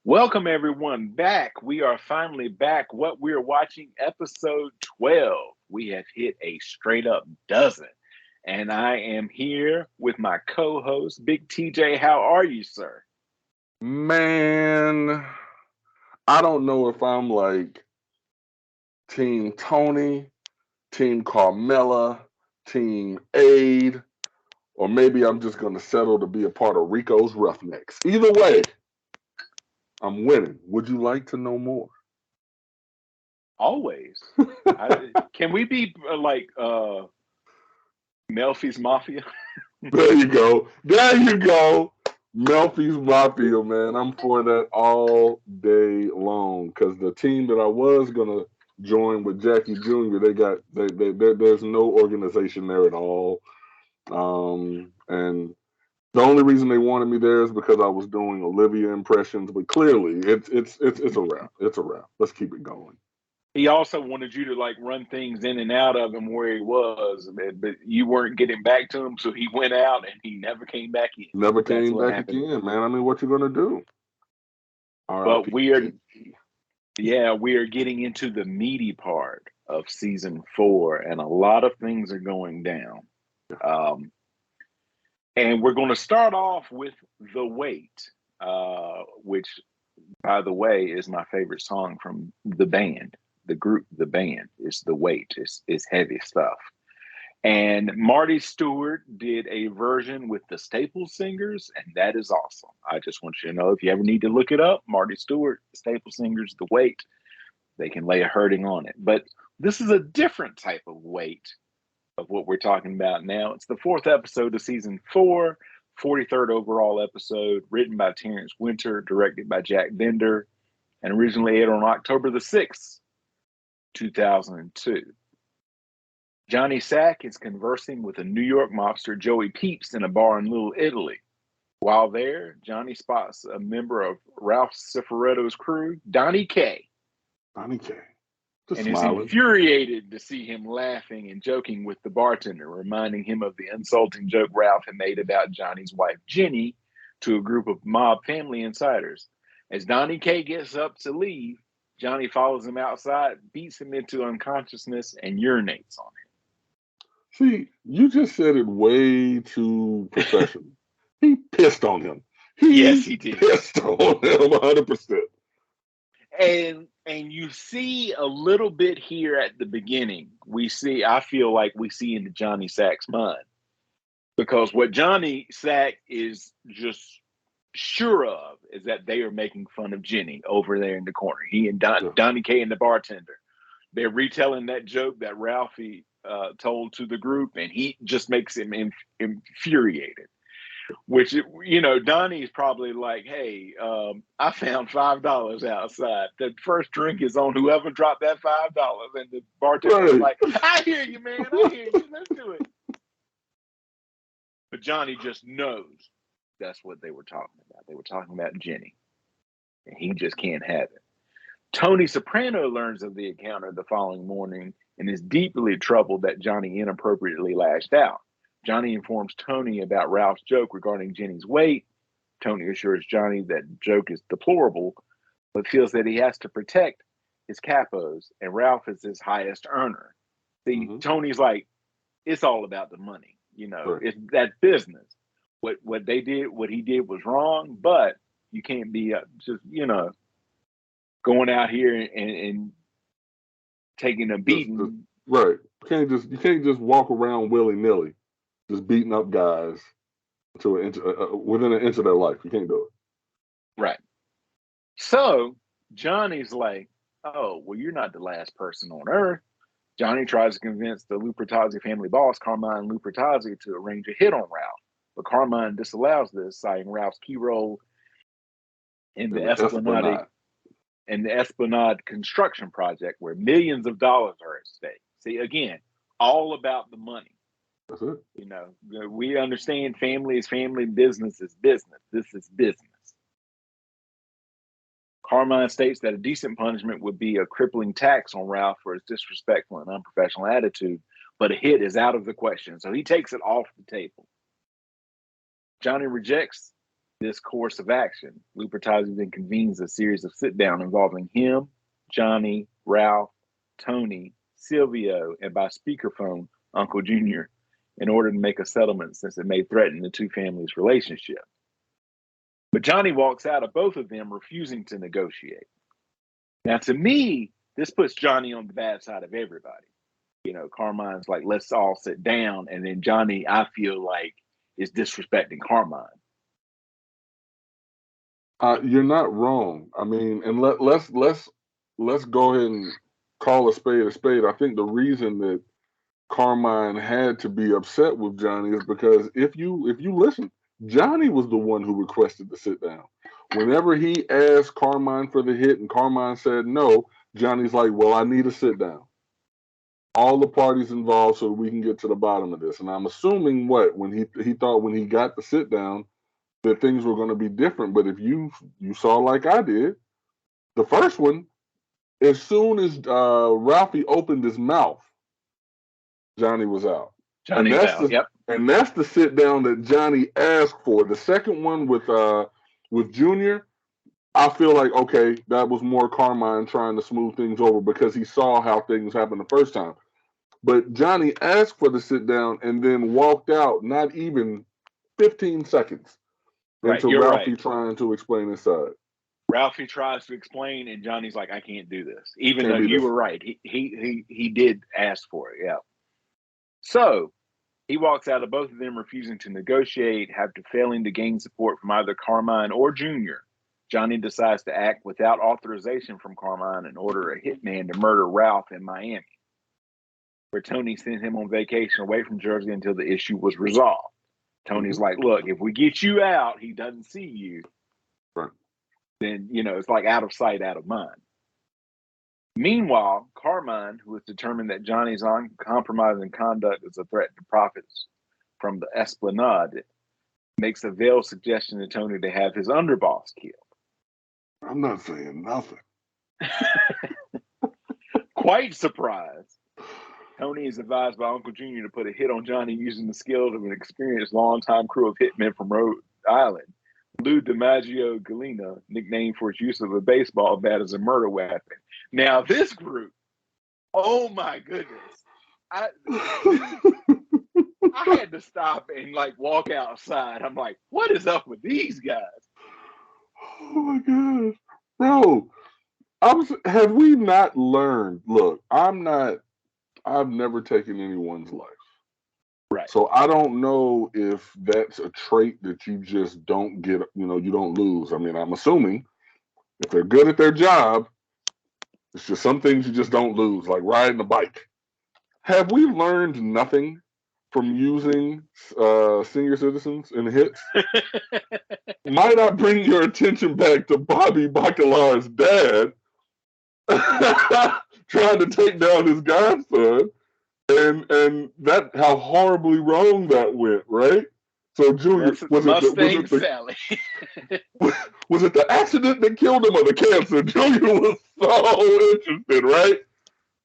Welcome everyone back. We are finally back. What we're watching, episode 12. We have hit a straight up dozen. And I am here with my co-host, Big TJ. How are you, sir? Man, I don't know if I'm like Team Tony, Team Carmella, Team Aid, or maybe I'm just going to settle to be a part of Rico's Roughnecks. Either way, I'm winning. Would you like to know more? Always. Can we be Melfi's Mafia? There you go. There you go. Melfi's Mafia, man. I'm for that all day long because the team that I was gonna join with Jackie Jr. There's no organization there at all. And the only reason they wanted me there is because I was doing Olivia impressions. But clearly, it's a wrap. It's a wrap. Let's keep it going. He also wanted you to like run things in and out of him where he was, but you weren't getting back to him, so he went out and he never came back in. Never That's came what back happened. again, man. I mean, what you gonna do? But R.I.P. we are, yeah, we are getting into the meaty part of season four, and a lot of things are going down. Um, and we're going to start off with The Wait, which, by the way, is my favorite song from the band. The group, the band, is The Wait. It's heavy stuff. And Marty Stewart did a version with the Staples Singers, and that is awesome. I just want you to know if you ever need to look it up, Marty Stewart, Staples Singers, The Wait, they can lay a hurting on it. But this is a different type of weight of what we're talking about now. It's the fourth episode of season four, 43rd overall episode, written by Terrence Winter, directed by Jack Bender, and originally aired on October the 6th, 2002. Johnny Sack is conversing with a New York mobster, Joey Peeps, in a bar in Little Italy. While there, Johnny spots a member of Ralph Cifaretto's crew, Donnie K, Donnie K. Just and is smiling. infuriated to see him laughing and joking with the bartender, reminding him of the insulting joke Ralph had made about Johnny's wife, Jenny, to a group of mob family insiders. As Donnie K gets up to leave, Johnny follows him outside, beats him into unconsciousness, and urinates on See, you just said it way too professional. He pissed on him. Yes, He he did. pissed on him 100%. And you see a little bit here at the beginning. I feel like we see into Johnny Sack's mind. Because what Johnny Sack is just sure of is that they are making fun of Jenny over there in the corner. He and Yeah. Donnie K and the bartender. They're retelling that joke that Ralphie told to the group, and he just makes him infuriated. Which, Donnie's probably like, hey, I found $5 outside. The first drink is on whoever dropped that $5. And the bartender's Right. like, I hear you, man. I hear you. Let's do it. But Johnny just knows that's what they were talking about. They were talking about Jenny, and he just can't have it. Tony Soprano learns of the encounter the following morning and is deeply troubled that Johnny inappropriately lashed out. Johnny informs Tony about Ralph's joke regarding Jenny's weight. Tony assures Johnny that joke is deplorable, but feels that he has to protect his capos, and Ralph is his highest earner. See, Mm-hmm. Tony's like, it's all about the money. Right. It's that business. What he did was wrong, but you can't be just going out here and taking a Just beating. right. You can't just walk around willy nilly, just beating up guys to an inch, within an inch of their life. You can't do Right. So Johnny's like, oh, well, you're not the last person on earth. Johnny tries to convince the Lupertazzi family boss, Carmine Lupertazzi, to arrange a hit on Ralph. But Carmine disallows this, citing Ralph's key role in it. the In the Esplanade Esplanade. construction project where millions of dollars are at stake. See, again, all about the money. That's it. We understand family is family, business is business. This is business. Carmine states that a decent punishment would be a crippling tax on Ralph for his disrespectful and unprofessional attitude, but a hit is out of the question. So he takes it off the table. Johnny rejects this course of action. Lupertizes then convenes a series of sit-down involving him, Johnny, Ralph, Tony, Silvio, and by speakerphone, Uncle Junior, in order to make a settlement since it may threaten the two families' relationship. But Johnny walks out of both of them, refusing to negotiate. Now, to me, this puts Johnny on the bad side of everybody. You know, Carmine's like, let's all sit down. And then Johnny, I feel like, is disrespecting Carmine. You're not wrong. I mean, and let's go ahead and call a spade a spade. I think the reason that Carmine had to be upset with Johnny is because if you listen, Johnny was the one who requested to sit down. Whenever he asked Carmine for the hit and Carmine said no, Johnny's like, well, I need to sit down. All the parties involved so we can get to the bottom of this. And I'm assuming when he thought when he got the sit down that things were going to be different. But if you saw like I did, the first one, as soon as Ralphie opened his mouth, Johnny was out. Johnny's out. Yep. And that's the sit down that Johnny asked for. The second one with Junior, I feel like, okay, that was more Carmine trying to smooth things over because he saw how things happened the first time. But Johnny asked for the sit down and then walked out not even 15 seconds into Ralphie trying to explain his side. Ralphie tries to explain, and Johnny's like, I can't do this. Even though you were right. He did ask for it, yeah. So he walks out of both of them, refusing to negotiate, after failing to gain support from either Carmine or Junior. Johnny decides to act without authorization from Carmine and order a hitman to murder Ralph in Miami, where Tony sent him on vacation away from Jersey until the issue was resolved. Tony's like, look, if we get you out, he doesn't see you, then, you know, it's like out of sight, out of mind. Meanwhile, Carmine, who is determined that Johnny's uncompromising conduct is a threat to profits from the Esplanade, makes a veiled suggestion to Tony to have his underboss killed. I'm not saying nothing. Quite surprised, Tony is advised by Uncle Junior to put a hit on Johnny using the skills of an experienced longtime crew of hitmen from Rhode Island. Lou DiMaggio Galena, nicknamed for its use of a baseball bat as a murder weapon. Now, this group, oh my goodness. I had to stop and like walk outside. I'm like, what is up with these guys? Oh my gosh. Bro, have we not learned? Look, I've never taken anyone's life. Right. So I don't know if that's a trait that you just don't get, you don't lose. I mean, I'm assuming if they're good at their job, it's just some things you just don't lose, like riding a bike. Have we learned nothing from using senior citizens in hits? Might I bring your attention back to Bobby Bacalar's dad trying to take down his godson? And that how horribly wrong that went, right? So Junior, was it the accident that killed him or the cancer? Junior was so interested, right?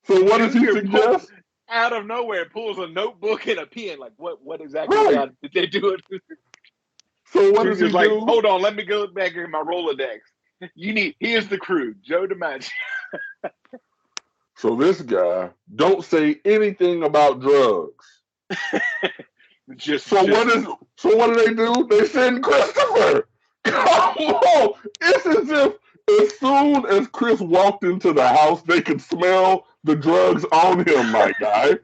So what does he suggest? Out of nowhere, pulls a notebook and a pen. Like, what exactly did they do it? So what does he like, do? Hold on, let me go back in my Rolodex. Here's the crew, Joe DiMaggio. So this guy don't say anything about drugs. What do they do? They send Christopher. Come on! It's as if as soon as Chris walked into the house, they could smell the drugs on him, my guy.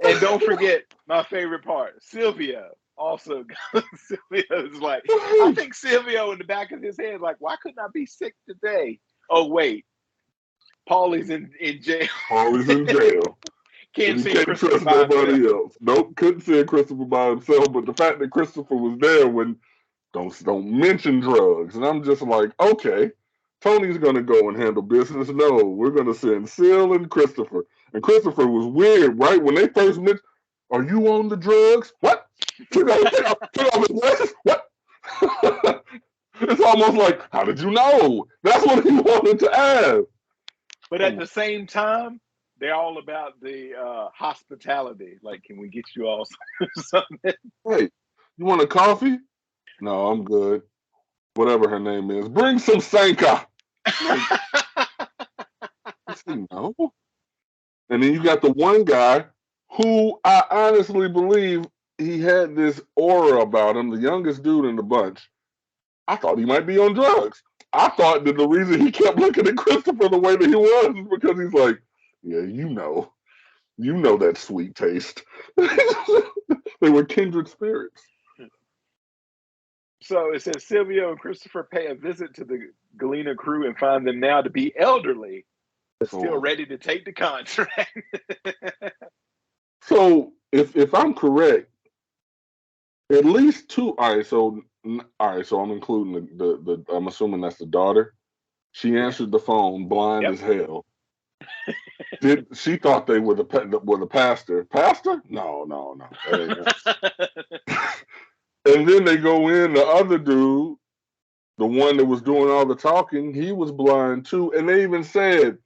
And don't forget my favorite part, Silvio. Also, Silvio's like, I think Silvio in the back of his head is like, why couldn't I be sick today? Oh wait. Paulie's in jail. Paulie's in jail. Can't trust nobody else. Nope, couldn't send Christopher by himself. But the fact that Christopher was there when don't mention drugs, and I'm just like, okay, Tony's gonna go and handle business. No, we're gonna send Sil and Christopher. And Christopher was weird, right? When they first mentioned, are you on the drugs? What? Took off his glasses? What? It's almost like, how did you know? That's what he wanted to ask. But at the same time, they're all about the hospitality. Like, can we get you all something? Right. You want a coffee? No, I'm good. Whatever her name is. Bring some Sanka. Like, I say no. And then you got the one guy who I honestly believe he had this aura about him, the youngest dude in the bunch. I thought he might be on drugs. I thought that the reason he kept looking at Christopher the way that he was is because he's like, yeah, you know that sweet taste. They were kindred spirits. So it says Silvio and Christopher pay a visit to the Galena crew and find them now to be elderly, but still ready to take the contract. So if I'm correct, at least two. All right. So I'm including the I'm assuming that's the daughter. She answered the phone, blind as hell. She thought they were the pastor? Pastor? No. That ain't him. And then they go in. The other dude, the one that was doing all the talking, he was blind too. And they even said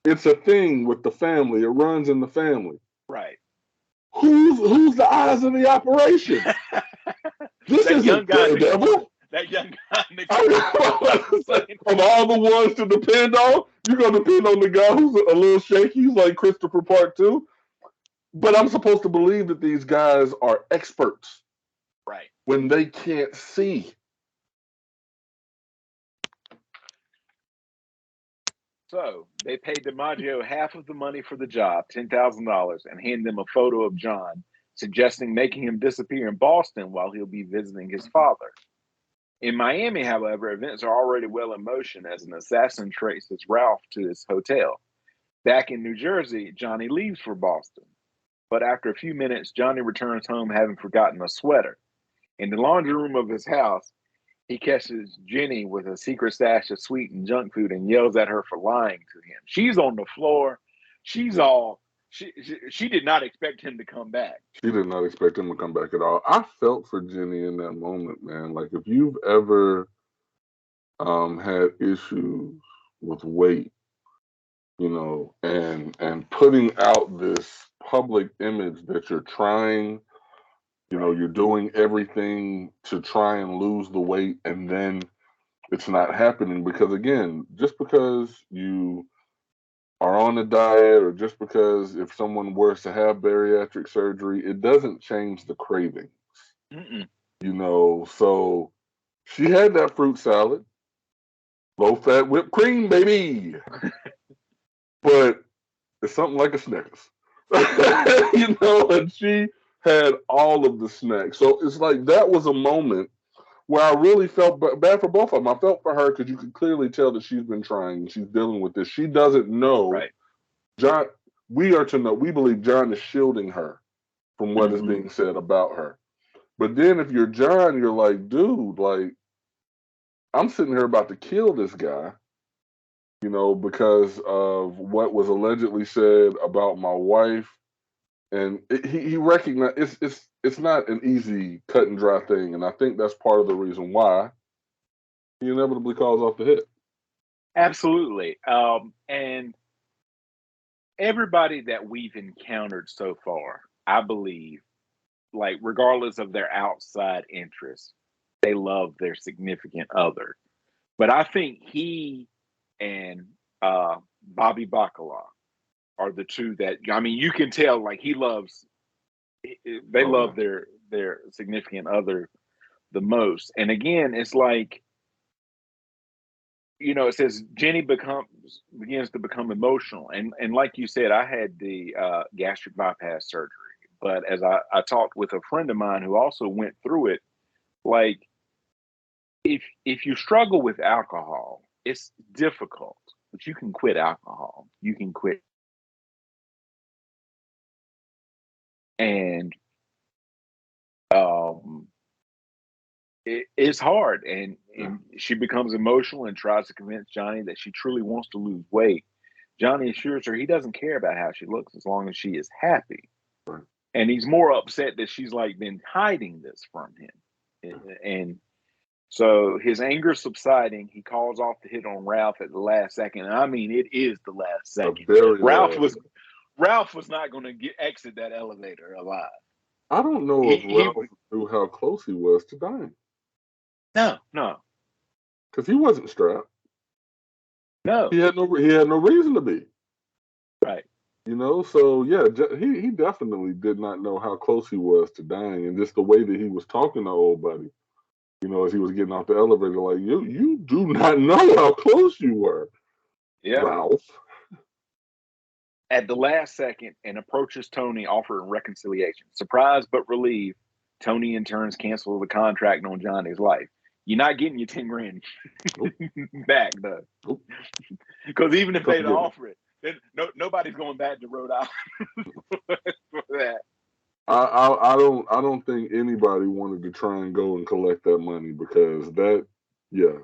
it's a thing with the family. It runs in the family. Right. Who's the eyes of the operation? This isn't Daredevil. That young guy. Of all the ones to depend on, you're gonna depend on the guy who's a little shaky. He's like Christopher Part 2. But I'm supposed to believe that these guys are experts, right? When they can't see. So they paid DiMaggio half of the money for the job, $10,000, and hand them a photo of John, suggesting making him disappear in Boston while he'll be visiting his father. In Miami, however, events are already well in motion as an assassin traces Ralph to his hotel. Back in New Jersey, Johnny leaves for Boston. But after a few minutes, Johnny returns home having forgotten a sweater. In the laundry room of his house, he catches Jenny with a secret stash of sweet and junk food and yells at her for lying to him. She's on the floor. She's all, she did not expect him to come back. She did not expect him to come back at all. I felt for Jenny in that moment, man. Like if you've ever had issues with weight, and putting out this public image that you're trying, you're doing everything to try and lose the weight, and then it's not happening because, again, just because you are on a diet or just because if someone were to have bariatric surgery, it doesn't change the cravings. Mm-mm. So she had that fruit salad, low fat whipped cream, baby. But it's something like a Snickers. And she had all of the snacks. So it's like that was a moment where I really felt bad for both of them. I felt for her because you could clearly tell that she's been trying. She's dealing with this. She doesn't know. Right. John, we are to know. We believe John is shielding her from what is being said about her. But then if you're John, you're like, dude, like, I'm sitting here about to kill this guy, because of what was allegedly said about my wife. And he recognized it's not an easy cut and dry thing. And I think that's part of the reason why he inevitably calls off the hit. Absolutely. And everybody that we've encountered so far, I believe, like regardless of their outside interests, they love their significant other. But I think he and Bobby Bacala are the two that, I mean, you can tell like they love their significant other the most. And again, it's like, it says Jenny begins to become emotional. And like you said, I had the gastric bypass surgery. But as I talked with a friend of mine who also went through it, like if you struggle with alcohol, it's difficult, but you can quit alcohol. You can quit. And it's hard. And she becomes emotional and tries to convince Johnny that she truly wants to lose weight. Johnny assures her he doesn't care about how she looks as long as she is happy. Right. And he's more upset that she's like been hiding this from him. And so his anger subsiding, he calls off the hit on Ralph at the last second. And I mean, it is the last second. Ralph was not going to exit that elevator alive. I don't know if He Ralph knew how close he was to dying no, because he wasn't strapped. no, He had no reason to be. right. So yeah, he definitely did not know how close he was to dying, and just the way that he was talking to old buddy, as he was getting off the elevator, like you do not know how close you were, Yeah. Ralph. At the last second, and approaches Tony, offering reconciliation. Surprised but relieved, Tony in turns cancels the contract on Johnny's life. You're not getting your 10 grand Nope, back, though. nope. Because even if Come they'd get it. offer it, then nobody's going back to Rhode Island for that. I don't think anybody wanted to try and go and collect that money because yeah.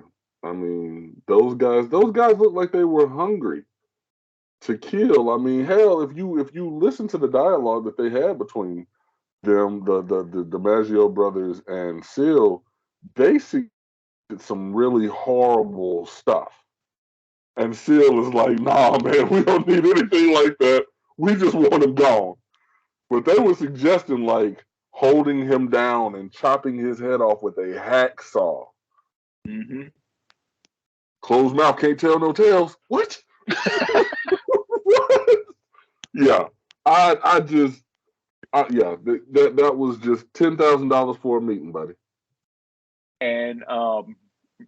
I mean, those guys look like they were hungry to kill. I mean, hell, if you listen to the dialogue that they had between them, the DiMaggio brothers and Seal, they see some really horrible stuff. And Seal is like, nah, man, we don't need anything like that. We just want him gone. But they were suggesting like holding him down and chopping his head off with a hacksaw. Mm-hmm. Closed mouth can't tell no tales. What? What? Yeah, I just, yeah, that was just $10,000 for a meeting, buddy. And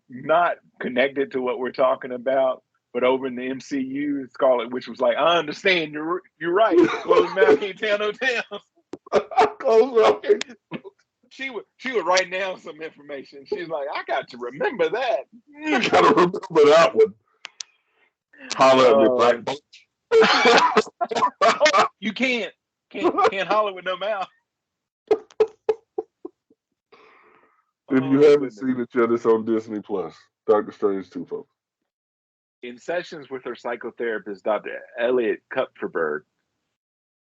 not connected to what we're talking about, but over in the MCU, Scarlet Witch was like, I understand, you're right. Closed mouth can't tell no tales. Closed mouth can't. She would write down some information. She's like, I got to remember that. I gotta remember that one. Holler at me, black boy. Oh, you can't holler with no mouth. If you haven't seen it yet, it's on Disney Plus. Doctor Strange 2, folks. In sessions with her psychotherapist, Dr. Elliot Kupferberg,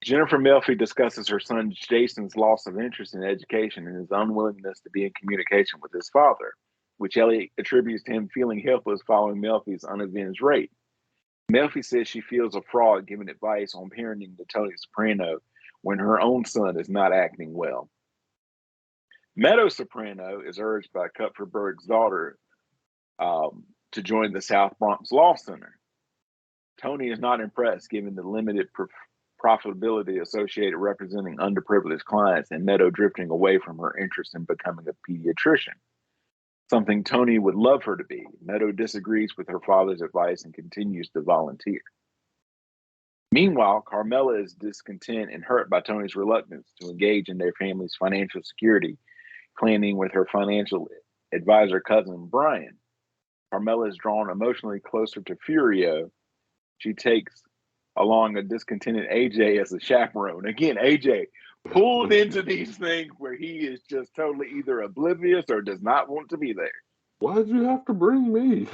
Jennifer Melfi discusses her son Jason's loss of interest in education and his unwillingness to be in communication with his father, which Elliot attributes to him feeling helpless following Melfi's unavenged rape. Melfi says she feels a fraud giving advice on parenting to Tony Soprano when her own son is not acting well. Meadow Soprano is urged by Kupferberg's daughter to join the South Bronx Law Center. Tony is not impressed given the limited profitability associated representing underprivileged clients and Meadow drifting away from her interest in becoming a pediatrician, something Tony would love her to be. Meadow disagrees with her father's advice and continues to volunteer. Meanwhile, Carmela is discontent and hurt by Tony's reluctance to engage in their family's financial security, planning with her financial advisor cousin Brian. Carmela is drawn emotionally closer to Furio. She takes along a discontented AJ as a chaperone. Again, AJ pulled into these things where he is just totally either oblivious or does not want to be there. Why'd you have to bring me?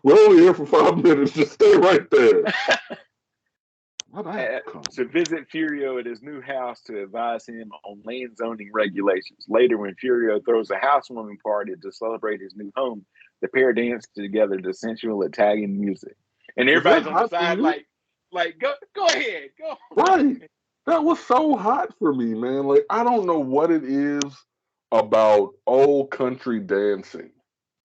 We're only here for 5 minutes. Just stay right there. To visit Furio at his new house to advise him on land zoning regulations. Later, when Furio throws a housewarming party to celebrate his new home, the pair dance together to sensual Italian music. And everybody's on the side like go ahead, go. Right. That was so hot for me, man. Like, I don't know what it is about old country dancing,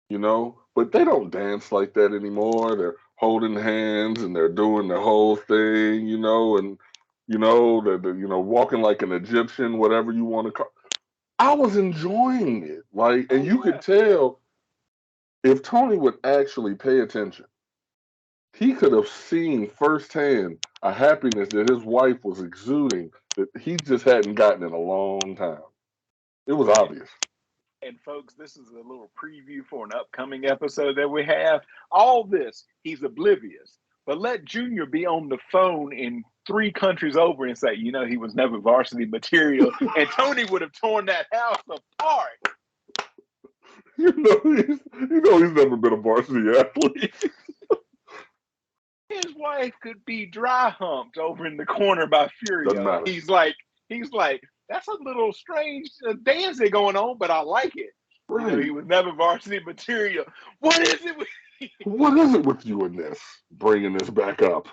but they don't dance like that anymore. They're holding hands and they're doing the whole thing, and they're walking like an Egyptian, whatever you want to call. I was enjoying it, like, and you could tell if Tony would actually pay attention, he could have seen firsthand a happiness that his wife was exuding that he just hadn't gotten in a long time. It was obvious. And folks, this is a little preview for an upcoming episode that we have. All this, he's oblivious. But let Junior be on the phone in 3 countries over and say, he was never varsity material. And Tony would have torn that house apart. He's never been a varsity athlete. His wife could be dry humped over in the corner by Furio. He's like, that's a little strange dancing going on, but I like it. Right. He was never varsity material. What is it with you? What is it with you in this? Bringing this back up.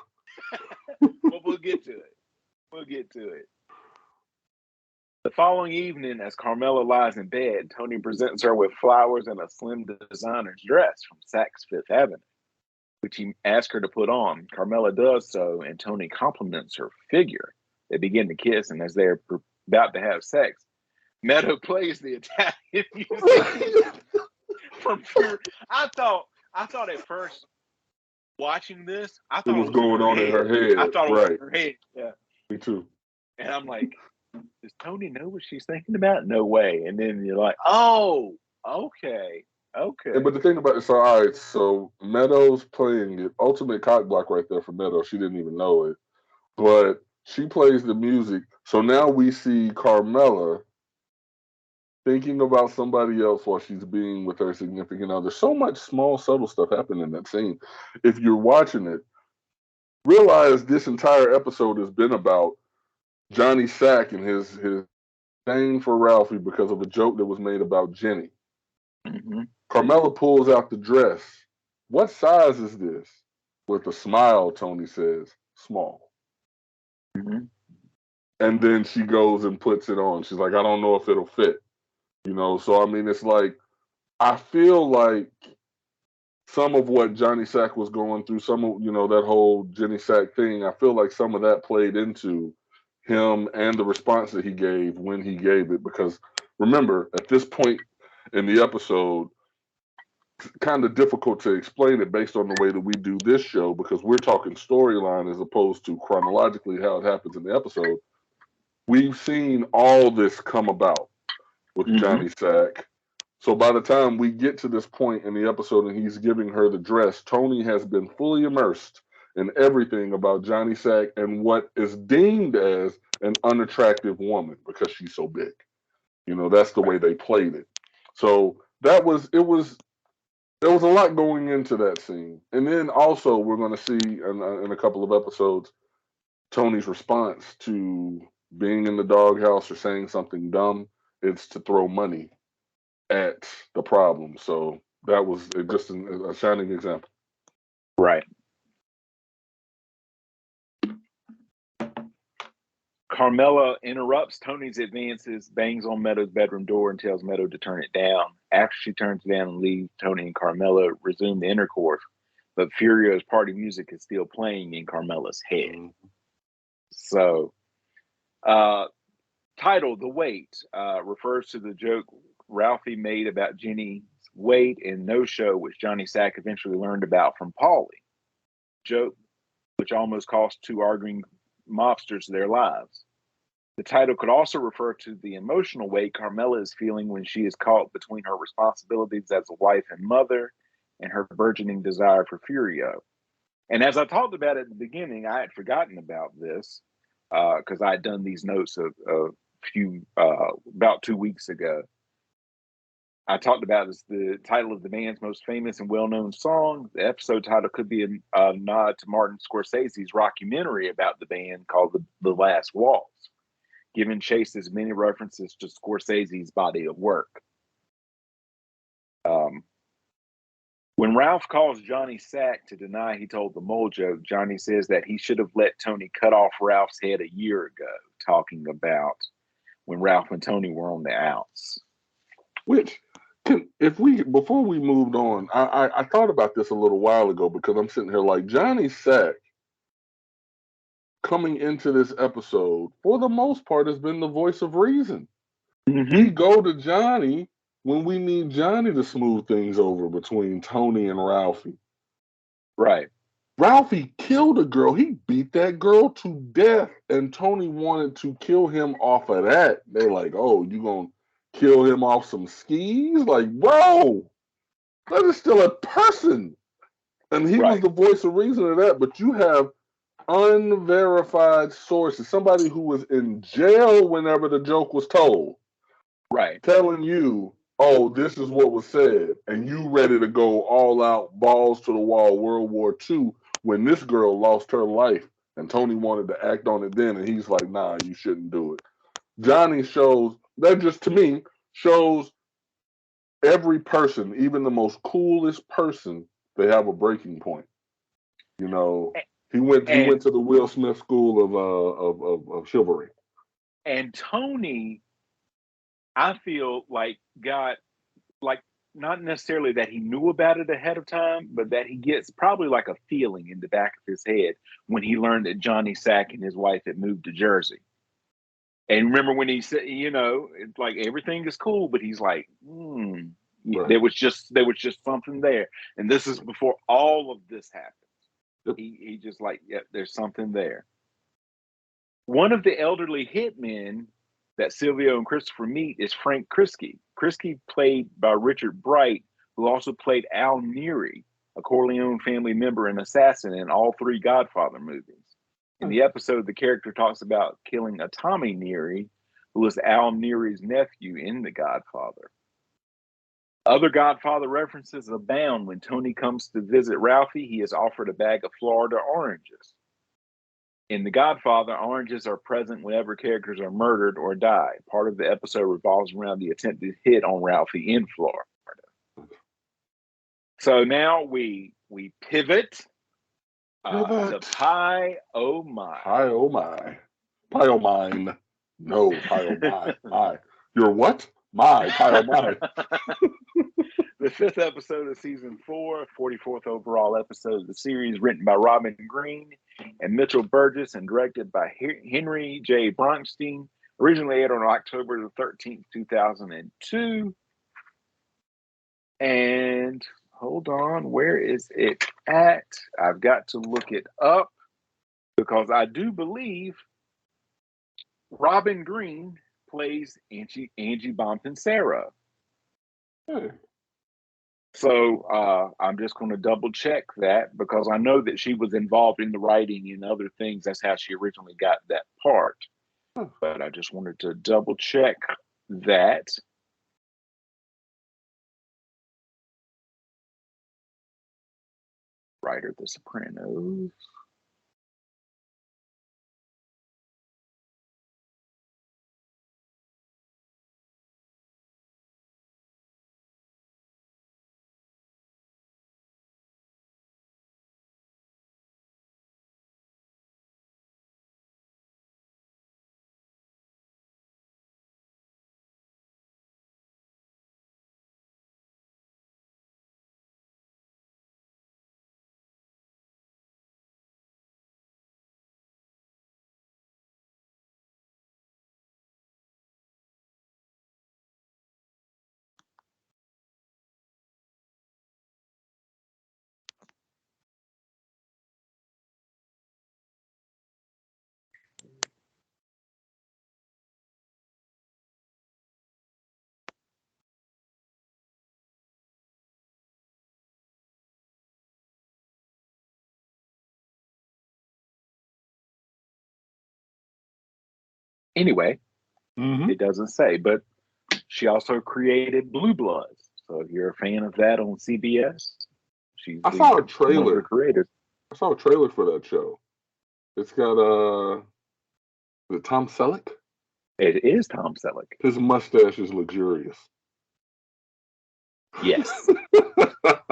Well, we'll get to it. We'll get to it. The following evening, as Carmela lies in bed, Tony presents her with flowers and a slim designer's dress from Saks Fifth Avenue, which he asks her to put on. Carmela does so, and Tony compliments her figure. They begin to kiss, and as they're about to have sex, Meadow plays the Italian music from Fury. I thought at first watching this, I It thought it was was in going her on in head. her head. I thought it was in her head. Yeah. Me too. And I'm like, does Tony know what she's thinking about? No way. And then you're like, oh, okay. But the thing about it, so all right, so Meadows playing it, ultimate cock block right there for Meadows. She didn't even know it, but she plays the music. So now we see Carmela thinking about somebody else while she's being with her significant other. So much small, subtle stuff happened in that scene. If you're watching it, realize this entire episode has been about Johnny Sack and his disdain for Ralphie because of a joke that was made about Jenny. Mm-hmm. Carmela pulls out the dress. What size is this? With a smile, Tony says, small. Mm-hmm. And then she goes and puts it on. She's like, I don't know if it'll fit. So I mean, it's like, I feel like some of what Johnny Sack was going through, some of, that whole Jenny Sack thing, I feel like some of that played into him and the response that he gave when he gave it. Because remember, at this point in the episode, kind of difficult to explain it based on the way that we do this show, because we're talking storyline as opposed to chronologically how it happens in the episode. We've seen all this come about with Mm-hmm. Johnny Sack. So by the time we get to this point in the episode and he's giving her the dress, Tony has been fully immersed in everything about Johnny Sack and what is deemed as an unattractive woman because she's so big. That's the way they played it. So there was a lot going into that scene. And then also we're going to see in a couple of episodes Tony's response to being in the doghouse or saying something dumb. It's to throw money at the problem. So that was just a shining example. Right. Carmela interrupts Tony's advances, bangs on Meadow's bedroom door, and tells Meadow to turn it down. After she turns it down and leaves, Tony and Carmela resume the intercourse, but Furio's party music is still playing in Carmela's head. Mm-hmm. So, title, The Wait, refers to the joke Ralphie made about Jenny's weight and no-show, which Johnny Sack eventually learned about from Paulie. Joke which almost cost two arguing mobsters their lives. The title could also refer to the emotional weight Carmela is feeling when she is caught between her responsibilities as a wife and mother and her burgeoning desire for Furio. And as I talked about at the beginning, I had forgotten about this because I had done these notes about 2 weeks ago. I talked about this, the title of the band's most famous and well-known song. The episode title could be a nod to Martin Scorsese's rockumentary about the band called The Last Waltz, giving chase as many references to Scorsese's body of work. When Ralph calls Johnny Sack to deny he told the mole joke, Johnny says that he should have let Tony cut off Ralph's head a year ago, talking about when Ralph and Tony were on the outs. Which, before we moved on, I thought about this a little while ago because I'm sitting here like Johnny Sack coming into this episode, for the most part, has been the voice of reason. Mm-hmm. We go to Johnny when we need Johnny to smooth things over between Tony and Ralphie. Right. Ralphie killed a girl. He beat that girl to death, and Tony wanted to kill him off of that. They're like, oh, you gonna kill him off some skis? Like, bro, that is still a person. And he was the voice of reason of that. But you have unverified sources, somebody who was in jail whenever the joke was told, telling you, oh, this is what was said, and you ready to go all out, balls to the wall, World War II, when this girl lost her life, and Tony wanted to act on it then, and he's like, nah, you shouldn't do it. Johnny shows, that just to me, shows every person, even the most coolest person, they have a breaking point. He went And to the Will Smith school of chivalry. and Tony, I feel like got like not necessarily that he knew about it ahead of time, but that he gets probably like a feeling in the back of his head when he learned that Johnny Sack and his wife had moved to Jersey. And remember when he said, it's like everything is cool, but he's like, Right. there was just something there. And this is before all of this happened. Yep. He just like, yeah, there's something there. One of the elderly hitmen that Silvio and Christopher meet is Frank Krisky. Krisky, played by Richard Bright, who also played Al Neary, a Corleone family member and assassin in all three Godfather movies. In the episode, the character talks about killing a Tommy Neary, who was Al Neary's nephew in The Godfather. Other Godfather references abound. When Tony comes to visit Ralphie, he is offered a bag of Florida oranges. In The Godfather, oranges are present whenever characters are murdered or die. Part of the episode revolves around the attempted hit on Ralphie in Florida. So now we pivot to Pie Oh My. Pie Oh My. Pie Oh Mine. No, Pie Oh My. My. You're what? My. Pie Oh My. The fifth episode of season 4, 44th overall episode of the series, written by Robin Green and Mitchell Burgess and directed by Henry J. Bronstein. Originally aired on October the 13th, 2002. And hold on, where is it at? I've got to look it up because I do believe Robin Green plays Angie Bonfensera. So I'm just going to double check that because I know that she was involved in the writing and other things. That's how she originally got that part. But I just wanted to double check that. Writer, The Sopranos. Anyway, It doesn't say, but she also created Blue Bloods. So if you're a fan of that on CBS, she's I saw a one of the trailer. creators. I saw a trailer for that show. It's got Tom Selleck. It is Tom Selleck. His mustache is luxurious. Yes,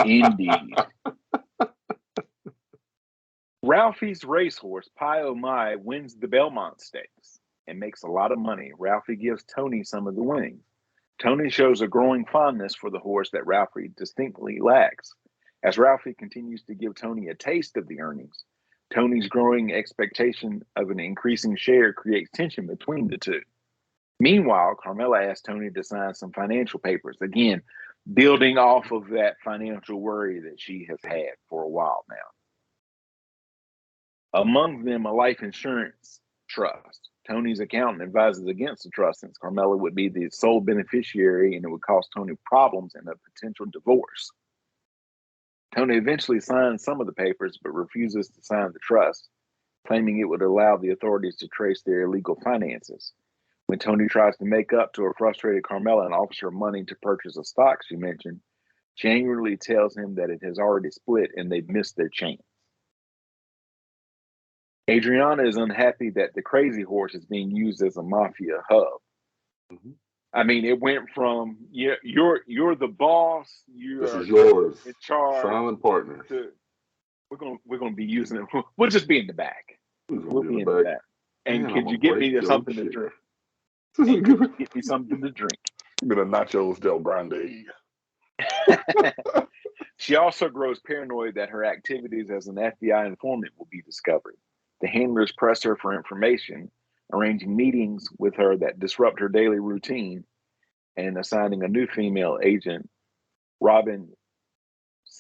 indeed. Ralphie's racehorse, Pie O My, wins the Belmont Stakes and makes a lot of money. Ralphie gives Tony some of the winnings. Tony shows a growing fondness for the horse that Ralphie distinctly lacks. As Ralphie continues to give Tony a taste of the earnings, Tony's growing expectation of an increasing share creates tension between the two. Meanwhile, Carmela asks Tony to sign some financial papers, again, building off of that financial worry that she has had for a while now. Among them, a life insurance trust. Tony's accountant advises against the trust since Carmela would be the sole beneficiary and it would cause Tony problems and a potential divorce. Tony eventually signs some of the papers but refuses to sign the trust, claiming it would allow the authorities to trace their illegal finances. When Tony tries to make up to a frustrated Carmela and offers her money to purchase a stock she mentioned, she angrily tells him that it has already split and they've missed their chance. Adriana is unhappy that the Crazy Horse is being used as a mafia hub. Mm-hmm. I mean, it went from you're the boss, This is you're yours, in charge, silent partners. we're gonna be using it. We'll just be in the back. Who's gonna We'll be in be the in the back? back. And Man, I'm could gonna you get break me your something to chair. drink? And Give could you get me something to drink? me the nachos del grande. She also grows paranoid that her activities as an FBI informant will be discovered. The handlers press her for information, arranging meetings with her that disrupt her daily routine and assigning a new female agent, Robin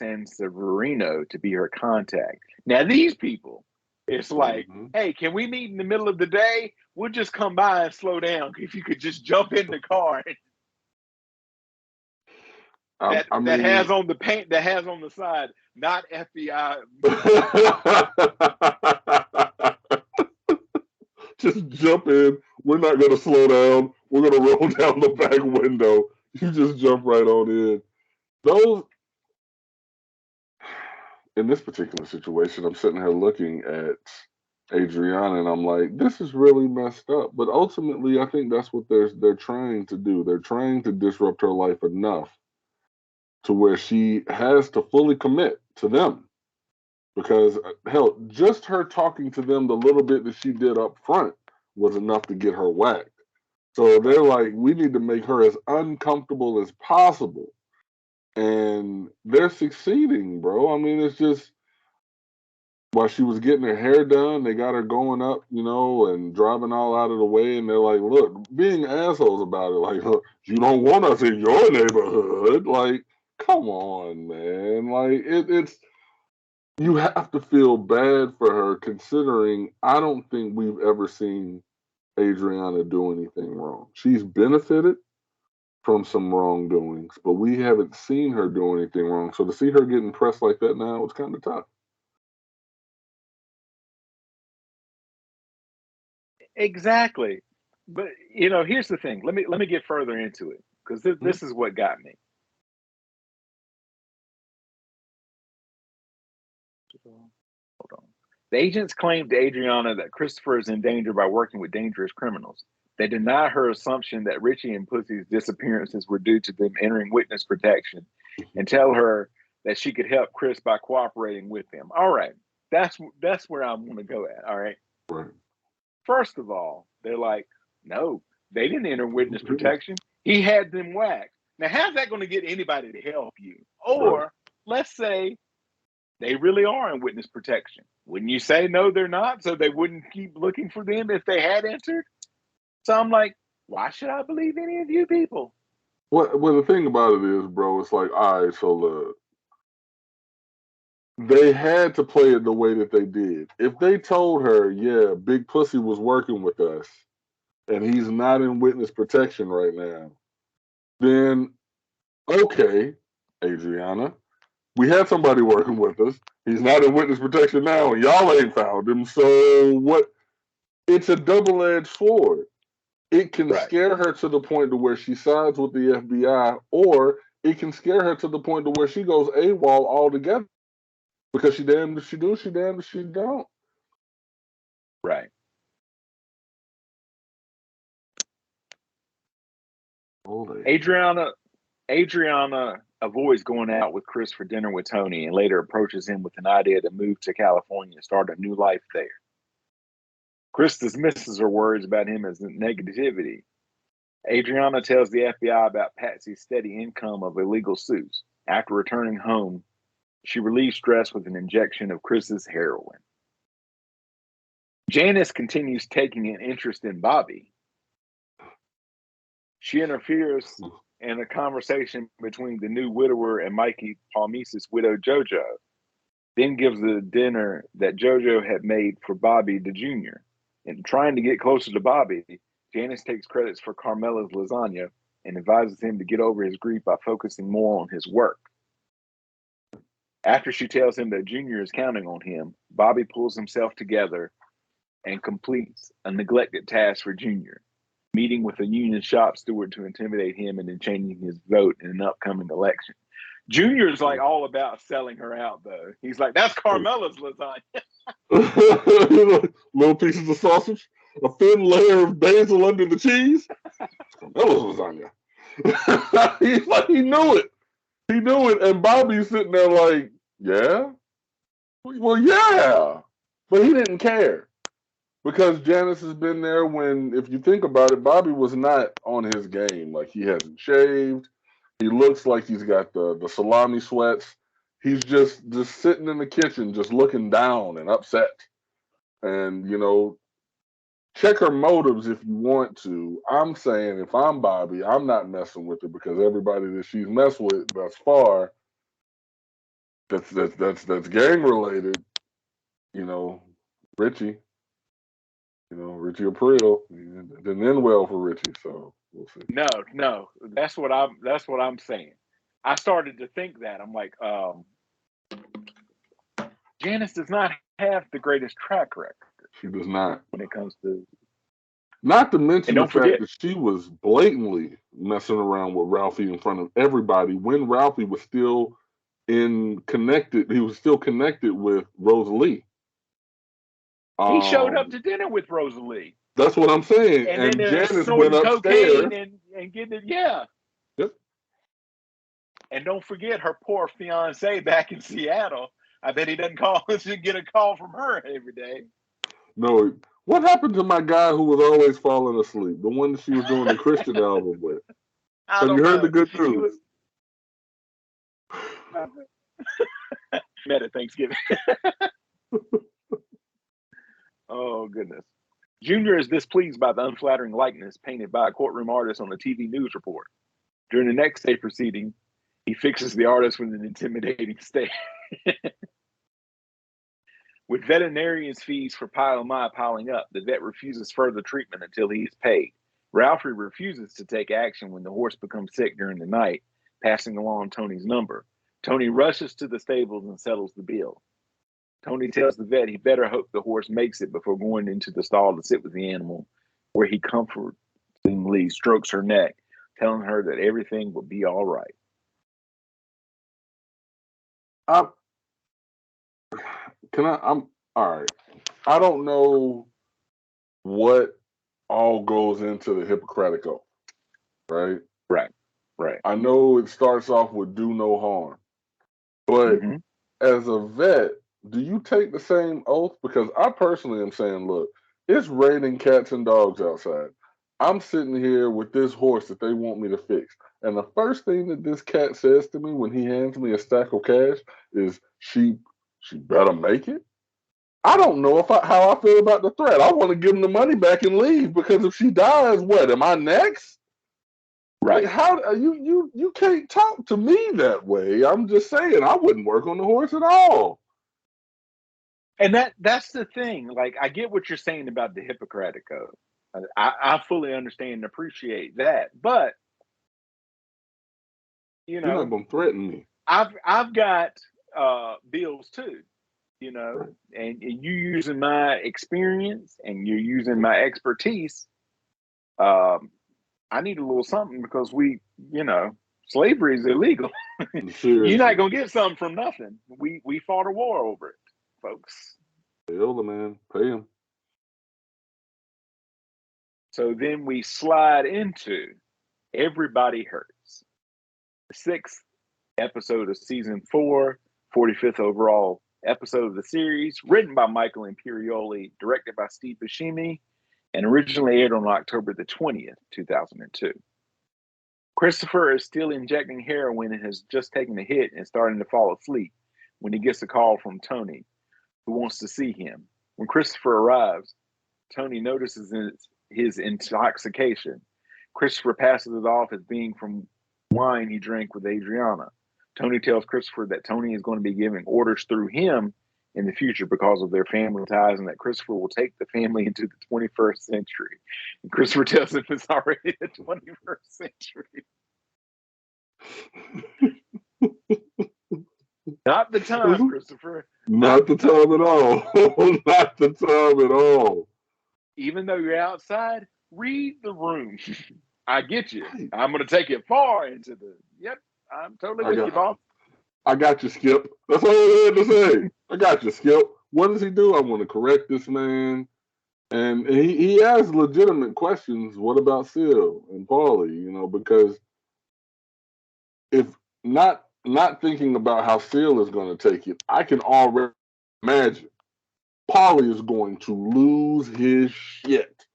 Sanseverino, to be her contact. Now, these people, it's like, hey, can we meet in the middle of the day? We'll just come by and slow down. If you could just jump in the car that I that has mean, on the paint that has on the side, not FBI. just jump in. We're not gonna slow down. We're gonna roll down the back window. You just jump right on in. Those in this particular situation, I'm sitting here looking at Adriana, and I'm like, this is really messed up. But ultimately, I think that's what they're trying to do. They're trying to disrupt her life enough to where she has to fully commit to them. Because hell, just her talking to them the little bit that she did up front was enough to get her whacked. So they're like, we need to make her as uncomfortable as possible. And they're succeeding, bro. I mean, it's just while she was getting her hair done, they got her going up, and driving all out of the way. And they're like, look, being assholes about it. Like, look, you don't want us in your neighborhood. Like, come on, man. Like, it's, you have to feel bad for her considering I don't think we've ever seen Adriana do anything wrong. She's benefited from some wrongdoings, but we haven't seen her do anything wrong. So to see her getting pressed like that now, it's kind of tough. Exactly. But here's the thing. Let me get further into it because this is what got me. Hold on. The agents claimed to Adriana that Christopher is in danger by working with dangerous criminals. They deny her assumption that Richie and Pussy's disappearances were due to them entering witness protection and tell her that she could help Chris by cooperating with them. All right. That's where I want to go at. All right. Right. First of all, they're like, no, they didn't enter witness protection. He had them whacked. Now, how's that going to get anybody to help you? Or Right. let's say they really are in witness protection. Wouldn't you say no, they're not? So they wouldn't keep looking for them if they had entered? So I'm like, why should I believe any of you people? Well, the thing about it is, bro, it's like, all right, so look, they had to play it the way that they did. If they told her, yeah, Big Pussy was working with us and he's not in witness protection right now, then okay, Adriana, we had somebody working with us. He's not in witness protection now, and y'all ain't found him. So what? It's a double-edged sword. It can Right. scare her to the point to where she sides with the FBI, or it can scare her to the point to where she goes AWOL altogether because she damned if she do, she damned if she don't. Right. Holy. Adriana avoids going out with Chris for dinner with Tony and later approaches him with an idea to move to California and start a new life there. Chris dismisses her words about him as negativity. Adriana tells the FBI about Patsy's steady income of illegal suits. After returning home, she relieves stress with an injection of Chris's heroin. Janice continues taking an interest in Bobby. She interferes in a conversation between the new widower and Mikey Palmise's widow, JoJo, then gives a dinner that JoJo had made for Bobby the Jr. In trying to get closer to Bobby, Janice takes credits for Carmela's lasagna and advises him to get over his grief by focusing more on his work. After she tells him that Junior is counting on him, Bobby pulls himself together and completes a neglected task for Junior, meeting with a union shop steward to intimidate him and then changing his vote in an upcoming election. Junior's like all about selling her out, though. He's like, that's Carmela's lasagna. Little pieces of sausage, a thin layer of basil under the cheese. Carmela's lasagna. He's like, he knew it. He knew it. And Bobby's sitting there like, yeah? Well, yeah, but he didn't care because Janice has been there when, if you think about it, Bobby was not on his game. Like, he hasn't shaved. He looks like he's got the salami sweats. He's just sitting in the kitchen, just looking down and upset. And, check her motives if you want to. I'm saying if I'm Bobby, I'm not messing with her because everybody that she's messed with thus far, that's gang related. Richie. Richie April. It didn't end well for Richie, so we'll see. No, that's what I'm saying. I started to think that. I'm like, Janice does not have the greatest track record. She does not. When it comes to, not to mention the fact forget, that she was blatantly messing around with Ralphie in front of everybody when Ralphie was still connected. He was still connected with Rosalie. He showed up to dinner with Rosalie. That's what I'm saying. And then Janice went snorting upstairs cocaine and getting it. Yeah. Yep. And don't forget her poor fiance back in Seattle. I bet he doesn't get a call from her every day. No. What happened to my guy who was always falling asleep? The one that she was doing the Christian album with. Have you heard the good news? Met at Thanksgiving. Oh, goodness. Junior is displeased by the unflattering likeness painted by a courtroom artist on a TV news report. During the next day proceeding, he fixes the artist with an intimidating stare. With veterinarian's fees for piling up, the vet refuses further treatment until he is paid. Ralphie refuses to take action when the horse becomes sick during the night, passing along Tony's number. Tony rushes to the stables and settles the bill. Tony tells the vet he better hope the horse makes it before going into the stall to sit with the animal, where he comfortingly strokes her neck, telling her that everything will be all right. I'm all right. I don't know what all goes into the Hippocratic Oath, right? Right. I know it starts off with do no harm, but as a vet, do you take the same oath? Because I personally am saying, look, it's raining cats and dogs outside. I'm sitting here with this horse that they want me to fix. And the first thing that this cat says to me when he hands me a stack of cash is, she better make it. I don't know how I feel about the threat. I want to give him the money back and leave, because if she dies, what, am I next? Right. Like, how you can't talk to me that way. I'm just saying, I wouldn't work on the horse at all. And that's the thing. Like, I get what you're saying about the Hippocratic Oath. I fully understand and appreciate that. But you're not gonna threaten me. I've got bills too, right. and you using my experience and you're using my expertise. I need a little something because slavery is illegal. You're not gonna get something from nothing. We fought a war over it, folks. Pay the man, pay him. So then we slide into Everybody Hurts, the 6th episode of season 4, 45th overall episode of the series, written by Michael Imperioli, directed by Steve Buscemi, and originally aired on October the 20th, 2002. Christopher is still injecting heroin and has just taken a hit and starting to fall asleep when he gets a call from Tony, who wants to see him. When Christopher arrives, Tony notices his intoxication. Christopher passes it off as being from wine he drank with Adriana. Tony tells Christopher that Tony is going to be giving orders through him in the future because of their family ties, and that Christopher will take the family into the 21st century. And Christopher tells him it's already the 21st century. Not the time, Christopher. Not the time at all. Not the time at all. Even though you're outside, read the room. I get you. I'm going to take it far into the. Yep, I'm totally with you, Bob. I got you, Skip. That's all I had to say. I got you, Skip. What does he do? I want to correct this man. And he asks legitimate questions. What about Seal and Paulie? Because if not thinking about how Seal is going to take it, I can already Imagine. Paulie is going to lose his shit.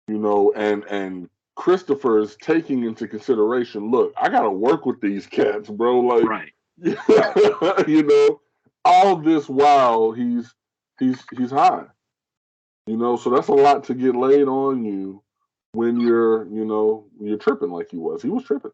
And Christopher is taking into consideration, look, I gotta work with these cats, bro. Like, Right. all this while he's high. So that's a lot to get laid on you when you're tripping like he was. He was tripping.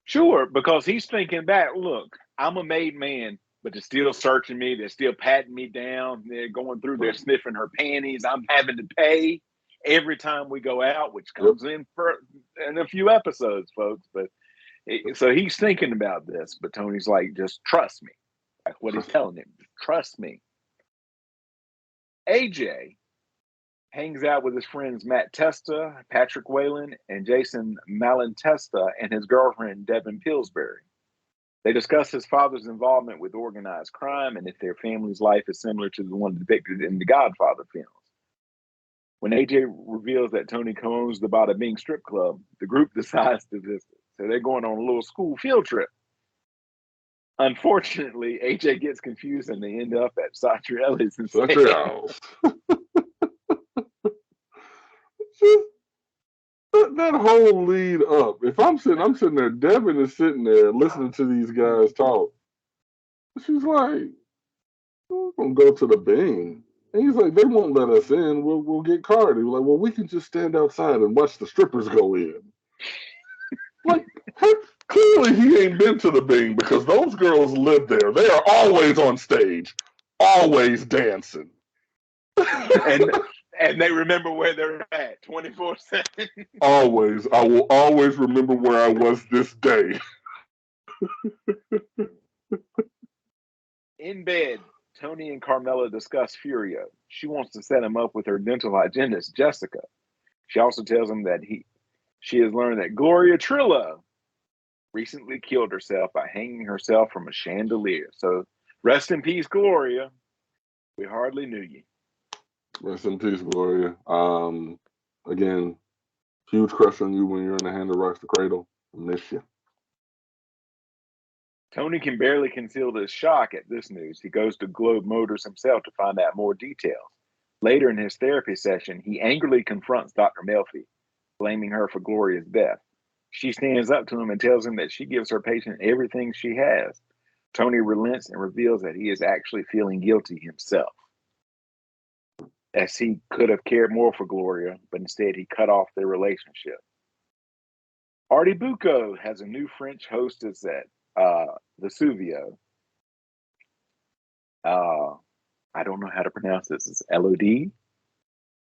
Sure, because he's thinking back, look, I'm a made man, but they're still searching me. They're still patting me down. They're going through, they're sniffing her panties. I'm having to pay every time we go out, which comes in a few episodes, folks. But so he's thinking about this, but Tony's like, just trust me. That's what he's telling him. Trust me. AJ hangs out with his friends Matt Testa, Patrick Whalen, and Jason Malentesta, and his girlfriend Devin Pillsbury. They discuss his father's involvement with organized crime and if their family's life is similar to the one depicted in the Godfather films. When AJ reveals that Tony owns the Bada Bing strip club, the group decides to visit. So they're going on a little school field trip. Unfortunately, AJ gets confused and they end up at Satrielli's instead. That whole lead up. If I'm sitting there, Devin is sitting there listening to these guys talk. She's like, we're gonna go to the Bing. And he's like, they won't let us in. We'll get carded. He's like, well, we can just stand outside and watch the strippers go in. Like, clearly he ain't been to the Bing because those girls live there. They are always on stage, always dancing. And they remember where they're at 24/7. Always. I will always remember where I was this day. In bed, Tony and Carmela discuss Furio. She wants to set him up with her dental hygienist, Jessica. She also tells him that she has learned that Gloria Trillo recently killed herself by hanging herself from a chandelier. So rest in peace, Gloria. We hardly knew you. Rest in peace, Gloria. Again, huge crush on you when you're in the hand that rocks the cradle. I miss you. Tony can barely conceal his shock at this news. He goes to Globe Motors himself to find out more details. Later in his therapy session, he angrily confronts Dr. Melfi, blaming her for Gloria's death. She stands up to him and tells him that she gives her patient everything she has. Tony relents and reveals that he is actually feeling guilty himself, as he could have cared more for Gloria, but instead he cut off their relationship. Artie Bucco has a new French hostess at Vesuvio. I don't know how to pronounce this. It's Elodie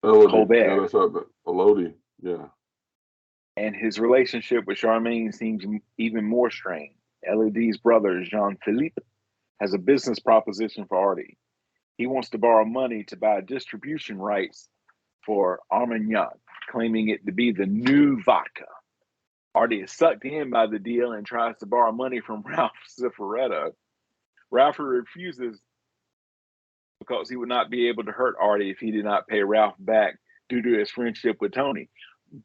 Colbert. Yeah, that's not Elodie. Yeah. And his relationship with Charmaine seems even more strained. Elodie's brother, Jean-Philippe, has a business proposition for Artie. He wants to borrow money to buy distribution rights for Armagnac, claiming it to be the new vodka. Artie is sucked in by the deal and tries to borrow money from Ralph Cifaretto. Ralph refuses because he would not be able to hurt Artie if he did not pay Ralph back due to his friendship with Tony.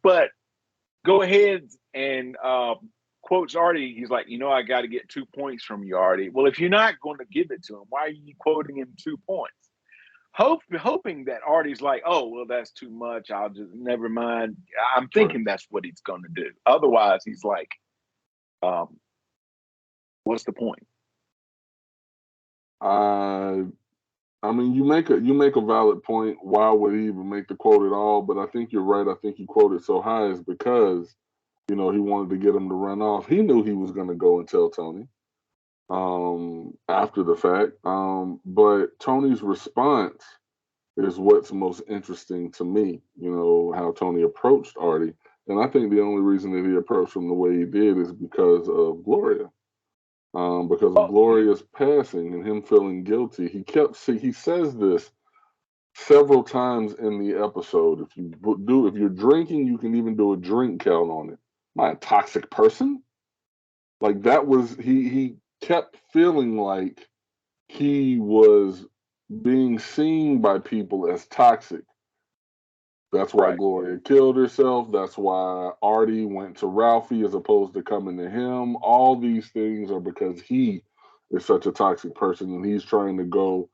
But go ahead and quotes Artie. He's like, I got to get 2 points from you, Artie. Well, if you're not going to give it to him, why are you quoting him 2 points? Hoping that Artie's like, oh, well, that's too much. I'll just, never mind. I'm thinking that's what he's going to do. Otherwise, he's like, what's the point? I mean, you make a valid point. Why would he even make the quote at all? But I think you're right. I think he quoted so high is because, he wanted to get him to run off. He knew he was going to go and tell Tony after the fact. But Tony's response is what's most interesting to me, how Tony approached Artie. And I think the only reason that he approached him the way he did is because of Gloria. Because of Gloria's passing and him feeling guilty. He says this several times in the episode. If you're drinking, you can even do a drink count on it. Am I a toxic person? Like that was, he kept feeling like he was being seen by people as toxic. That's why Gloria killed herself. That's why Artie went to Ralphie as opposed to coming to him. All these things are because he is such a toxic person, and he's trying to go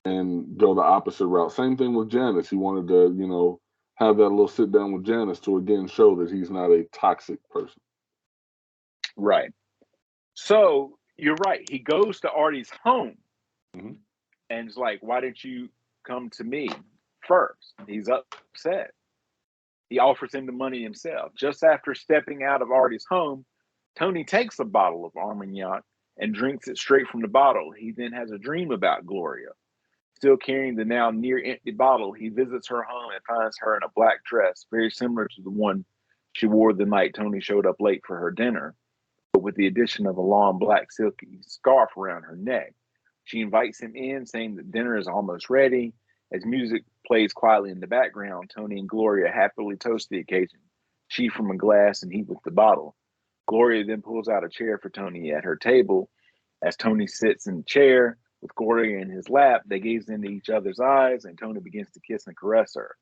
the opposite route. Same thing with Janice. He wanted to, have that little sit down with Janice to again show that he's not a toxic person. Right. So you're right. He goes to Artie's home and is like, why didn't you come to me first? He's upset. He offers him the money himself. Just after stepping out of Artie's home, Tony takes a bottle of Armagnac and drinks it straight from the bottle. He then has a dream about Gloria. Still carrying the now near empty bottle, he visits her home and finds her in a black dress, very similar to the one she wore the night Tony showed up late for her dinner, but with the addition of a long black silky scarf around her neck. She invites him in, saying that dinner is almost ready. As music plays quietly in the background, Tony and Gloria happily toast the occasion, she from a glass and he with the bottle. Gloria then pulls out a chair for Tony at her table. As Tony sits in the chair with Gloria in his lap, they gaze into each other's eyes, and Tony begins to kiss and caress her.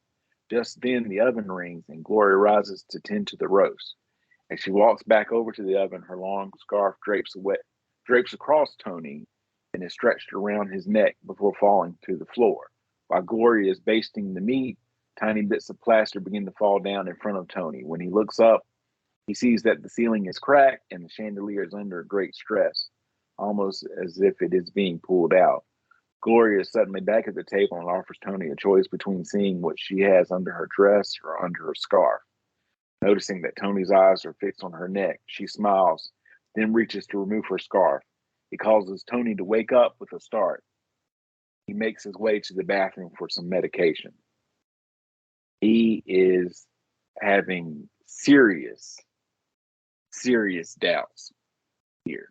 Just then, the oven rings, and Gloria rises to tend to the roast. As she walks back over to the oven, her long scarf drapes across Tony and is stretched around his neck before falling to the floor. While Gloria is basting the meat, tiny bits of plaster begin to fall down in front of Tony. When he looks up, he sees that the ceiling is cracked and the chandelier is under great stress, almost as if it is being pulled out. Gloria is suddenly back at the table and offers Tony a choice between seeing what she has under her dress or under her scarf. Noticing that Tony's eyes are fixed on her neck, she smiles, then reaches to remove her scarf. It causes Tony to wake up with a start. He makes his way to the bathroom for some medication. He is having serious doubts here.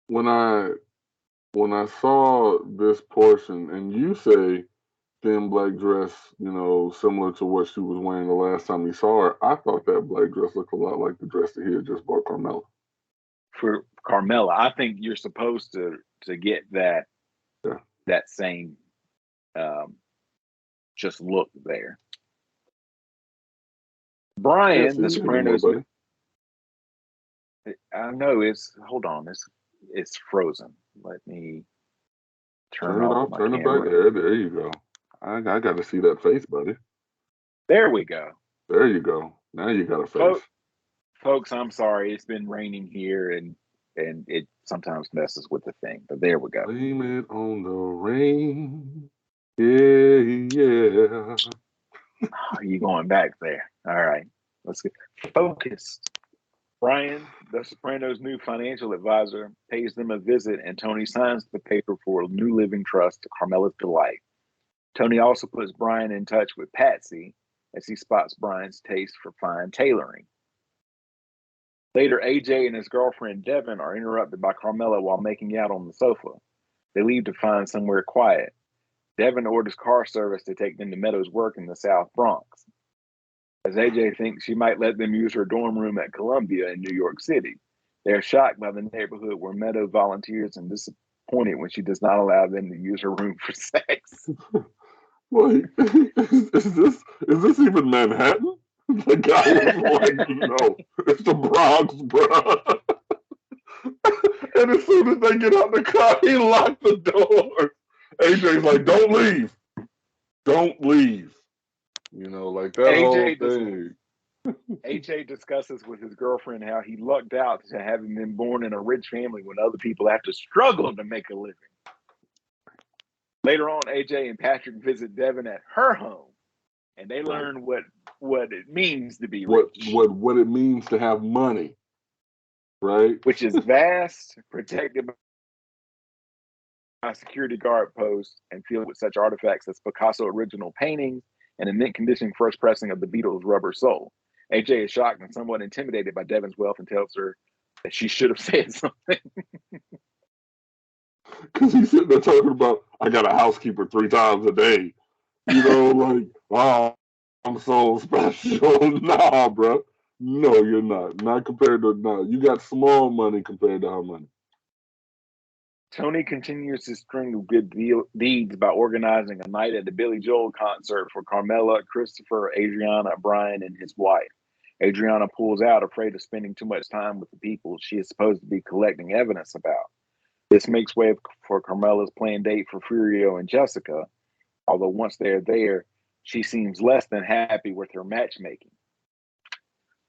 When I saw this portion, and you say thin black dress, similar to what she was wearing the last time we saw her, I thought that black dress looked a lot like the dress that he had just bought Carmela. For Carmela, I think you're supposed to get that same just look there. Brian, the Sopranos. I know hold on, it's frozen. Let me turn it off. Turn it back. There you go. I got to see that face, buddy. There we go. There you go. Now you got a face. Folks, I'm sorry. It's been raining here and it sometimes messes with the thing, but there we go. Blame it on the rain. Yeah. Are you going back there? All right. Let's get focused. Brian, the Sopranos' new financial advisor, pays them a visit, and Tony signs the paper for a new living trust to Carmela's delight. Tony also puts Brian in touch with Patsy as he spots Brian's taste for fine tailoring. Later, AJ and his girlfriend Devin are interrupted by Carmela while making out on the sofa. They leave to find somewhere quiet. Devin orders car service to take them to Meadows' work in the South Bronx, as AJ thinks she might let them use her dorm room at Columbia in New York City. They are shocked by the neighborhood where Meadows volunteers and disappointed when she does not allow them to use her room for sex. Like, is this even Manhattan? The guy was like, no, it's the Bronx, bro. And as soon as they get out the car, he locked the door. AJ's like, don't leave. Don't leave. Like that AJ whole thing. AJ discusses with his girlfriend how he lucked out to having been born in a rich family when other people have to struggle to make a living. Later on, AJ and Patrick visit Devin at her home, and they learn what it means to be rich. What it means to have money, right? Which is vast, protected by security guard posts, and filled with such artifacts as Picasso original paintings and in mint condition first pressing of the Beatles' Rubber Soul. AJ is shocked and somewhat intimidated by Devin's wealth and tells her that she should have said something. Because he's sitting there talking about, I got a housekeeper 3 times a day. Like, wow, I'm so special. Nah, bro. No, you're not. Not compared to, you got small money compared to her money. Tony continues his string of good deeds by organizing a night at the Billy Joel concert for Carmela, Christopher, Adriana, Brian, and his wife. Adriana pulls out, afraid of spending too much time with the people she is supposed to be collecting evidence about. This makes way for Carmela's planned date for Furio and Jessica, although once they're there, she seems less than happy with her matchmaking.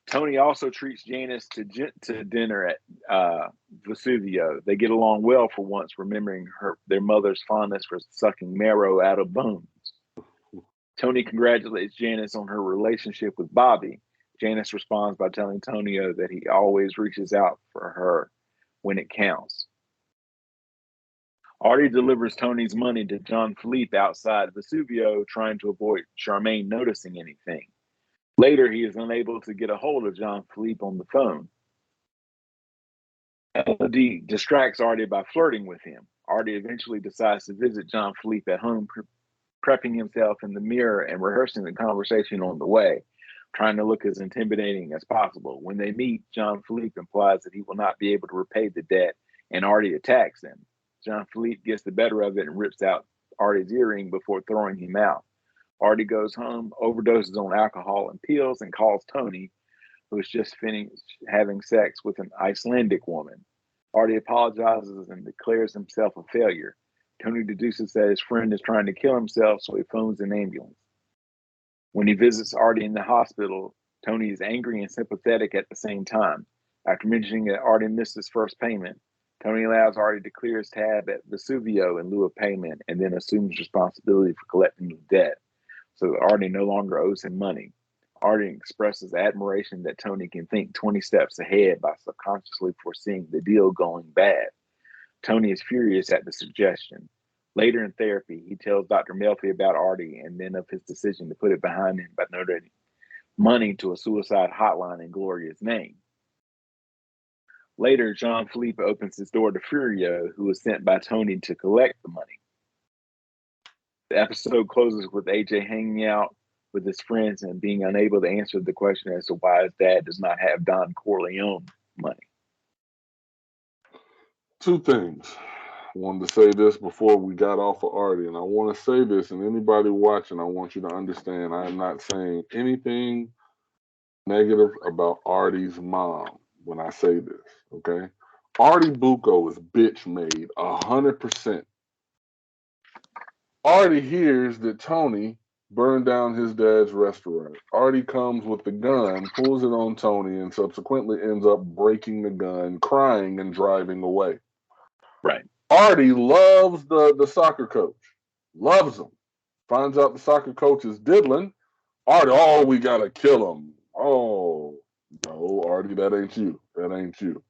Tony also treats Janice to dinner at Vesuvio. They get along well for once, remembering their mother's fondness for sucking marrow out of bones. Tony congratulates Janice on her relationship with Bobby. Janice responds by telling Tonio that he always reaches out for her when it counts. Artie delivers Tony's money to John Philippe outside Vesuvio, trying to avoid Charmaine noticing anything. Later, he is unable to get a hold of John Philippe on the phone. Elodie distracts Artie by flirting with him. Artie eventually decides to visit John Philippe at home, prepping himself in the mirror and rehearsing the conversation on the way, trying to look as intimidating as possible. When they meet, John Philippe implies that he will not be able to repay the debt, and Artie attacks him. John Philippe gets the better of it and rips out Artie's earring before throwing him out. Artie goes home, overdoses on alcohol and pills, and calls Tony, who is just finished having sex with an Icelandic woman. Artie apologizes and declares himself a failure. Tony deduces that his friend is trying to kill himself, so he phones an ambulance. When he visits Artie in the hospital, Tony is angry and sympathetic at the same time. After mentioning that Artie missed his first payment, Tony allows Artie to clear his tab at Vesuvio in lieu of payment and then assumes responsibility for collecting the debt, so that Artie no longer owes him money. Artie expresses admiration that Tony can think 20 steps ahead by subconsciously foreseeing the deal going bad. Tony is furious at the suggestion. Later in therapy, he tells Dr. Melfi about Artie and then of his decision to put it behind him by donating money to a suicide hotline in Gloria's name. Later, John Philippe opens his door to Furio, who is sent by Tony to collect the money. The episode closes with AJ hanging out with his friends and being unable to answer the question as to why his dad does not have Don Corleone money. Two things. I wanted to say this before we got off of Artie, and I want to say this, and anybody watching, I want you to understand I am not saying anything negative about Artie's mom when I say this, okay? Artie Bucco is bitch made 100%. Artie hears that Tony burned down his dad's restaurant. Artie comes with the gun, pulls it on Tony, and subsequently ends up breaking the gun, crying, and driving away. Right. Artie loves the soccer coach. Loves him. Finds out the soccer coach is diddling. Artie, oh, we gotta kill him. Oh, no, Artie, that ain't you. That ain't you.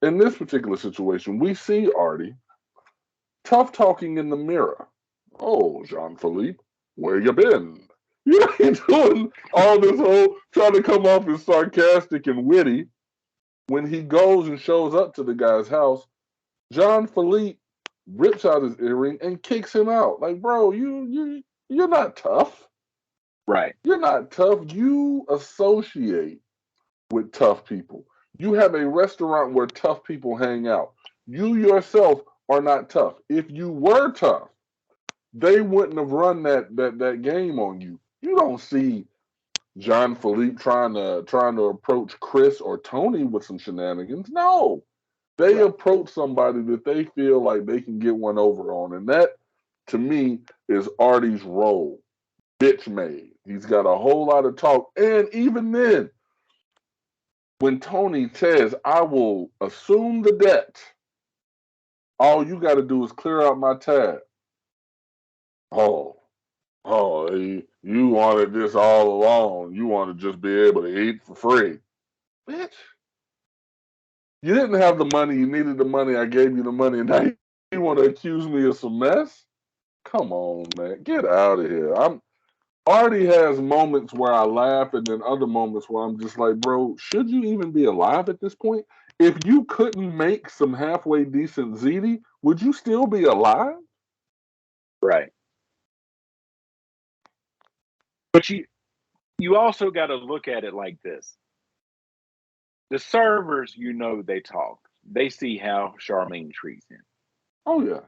In this particular situation, we see Artie tough talking in the mirror. Oh, Jean Philippe, where you been? You ain't doing all this whole trying to come off as sarcastic and witty. When he goes and shows up to the guy's house, Jean Philippe rips out his earring and kicks him out. Like, bro, you're not tough. Right. You're not tough. You associate with tough people. You have a restaurant where tough people hang out. You yourself are not tough. If you were tough, they wouldn't have run that game on you. You don't see John Philippe trying to approach Chris or Tony with some shenanigans. No. They approach somebody that they feel like they can get one over on. And that, to me, is Artie's role. Bitch made. He's got a whole lot of talk. And even then, when Tony says, I will assume the debt, all you got to do is clear out my tab. Oh, you wanted this all along. You want to just be able to eat for free. Bitch. You didn't have the money. You needed the money. I gave you the money. And now you want to accuse me of some mess? Come on, man. Get out of here. Artie has moments where I laugh and then other moments where I'm just like, bro, should you even be alive at this point? If you couldn't make some halfway decent ziti, would you still be alive? Right. But you also got to look at it like this. The servers, they talk. They see how Charmaine treats him. Oh yeah.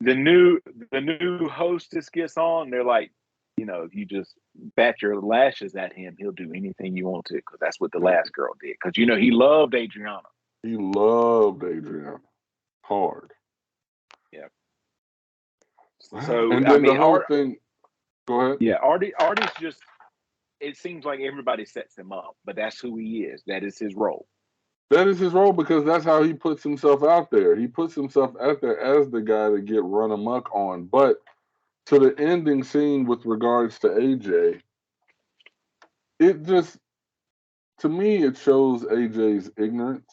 The new hostess gets on. They're like, if you just bat your lashes at him, he'll do anything you want to, because that's what the last girl did. Because he loved Adriana. He loved Adriana hard. Yeah. So And I then the mean, whole thing. Go ahead. yeah, Artie's just. It seems like everybody sets him up, but that's who he is. That is his role. That is his role because that's how he puts himself out there. He puts himself out there as the guy to get run amok on. But to the ending scene with regards to AJ, it just, to me, it shows AJ's ignorance.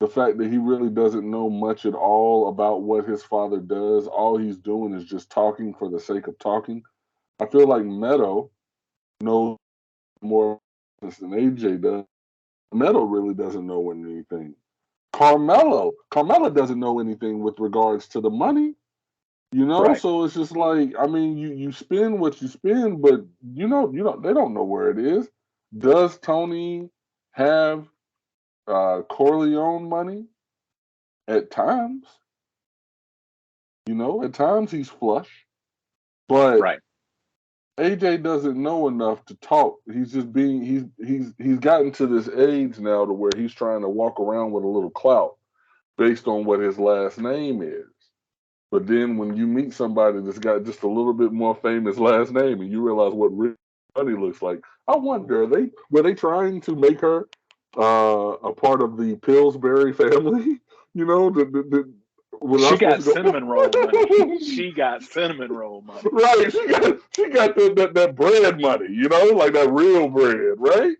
The fact that he really doesn't know much at all about what his father does. All he's doing is just talking for the sake of talking. I feel like Meadow knows more than AJ does. Meadow really doesn't know anything. Carmela doesn't know anything with regards to the money. Right. So it's just like, I mean, you spend what you spend, but they don't know where it is. Does Tony have Corleone money? At times, at times he's flush, but Right. AJ doesn't know enough to talk. He's just being he's gotten to this age now to where he's trying to walk around with a little clout based on what his last name is. But then when you meet somebody that's got just a little bit more famous last name and you realize what real money looks like, I wonder, were they trying to make her a part of the Pillsbury family? Was I She supposed got to go? cinnamon roll money. She got cinnamon roll money. Right, she got that bread money, like that real bread, right?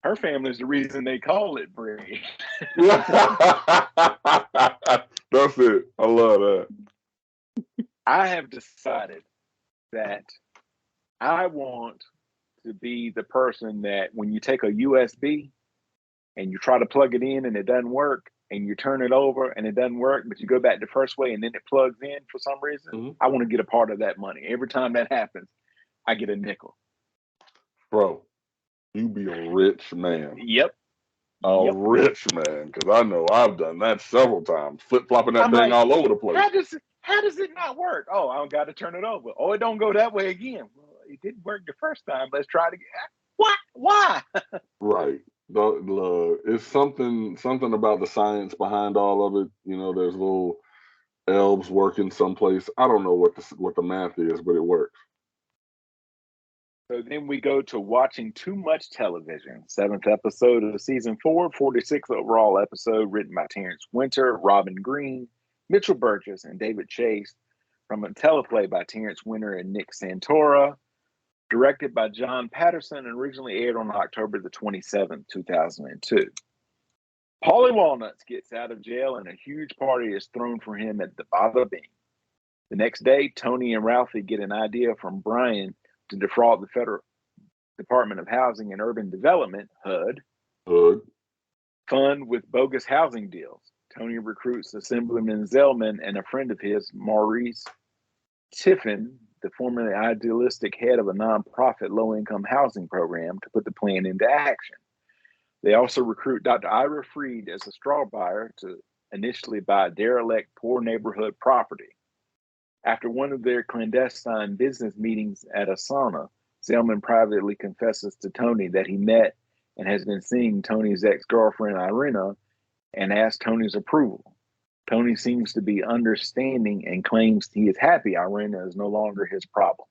Her family's the reason they call it bread. That's it. I love that. I have decided that I want to be the person that when you take a USB and you try to plug it in and it doesn't work, and you turn it over and it doesn't work, but you go back the first way and then it plugs in for some reason, Mm-hmm. I want to get a part of that money. Every time that happens, I get a nickel. Bro, you be a rich man. Yep. A rich man, because I know I've done that several times, flip-flopping that I'm thing like, all over the place. How does it not work? Oh, I don't got to turn it over. Oh, it don't go that way again. Well, it didn't work the first time. Let's try it again. What? Why? Right. It's something about the science behind all of it. There's little elves working someplace. I don't know what the math is, but it works. So then we go to watching too much television. 7th episode of season 4, 46th overall episode, written by Terrence Winter, Robin Green, Mitchell Burgess, and David Chase, from a teleplay by Terrence Winter and Nick Santora, directed by John Patterson, and originally aired on October the 27th, 2002. Paulie Walnuts gets out of jail and a huge party is thrown for him at the Bada Bing. The next day, Tony and Ralphie get an idea from Brian to defraud the Federal Department of Housing and Urban Development, HUD, fund with bogus housing deals. Tony recruits Assemblyman Zellman and a friend of his, Maurice Tiffin, the formerly idealistic head of a nonprofit low-income housing program, to put the plan into action. They also recruit Dr. Ira Freed as a straw buyer to initially buy derelict poor neighborhood property. After one of their clandestine business meetings at a sauna, Zellman privately confesses to Tony that he met and has been seeing Tony's ex-girlfriend Irina and asks Tony's approval. Tony seems to be understanding and claims he is happy Irina is no longer his problem.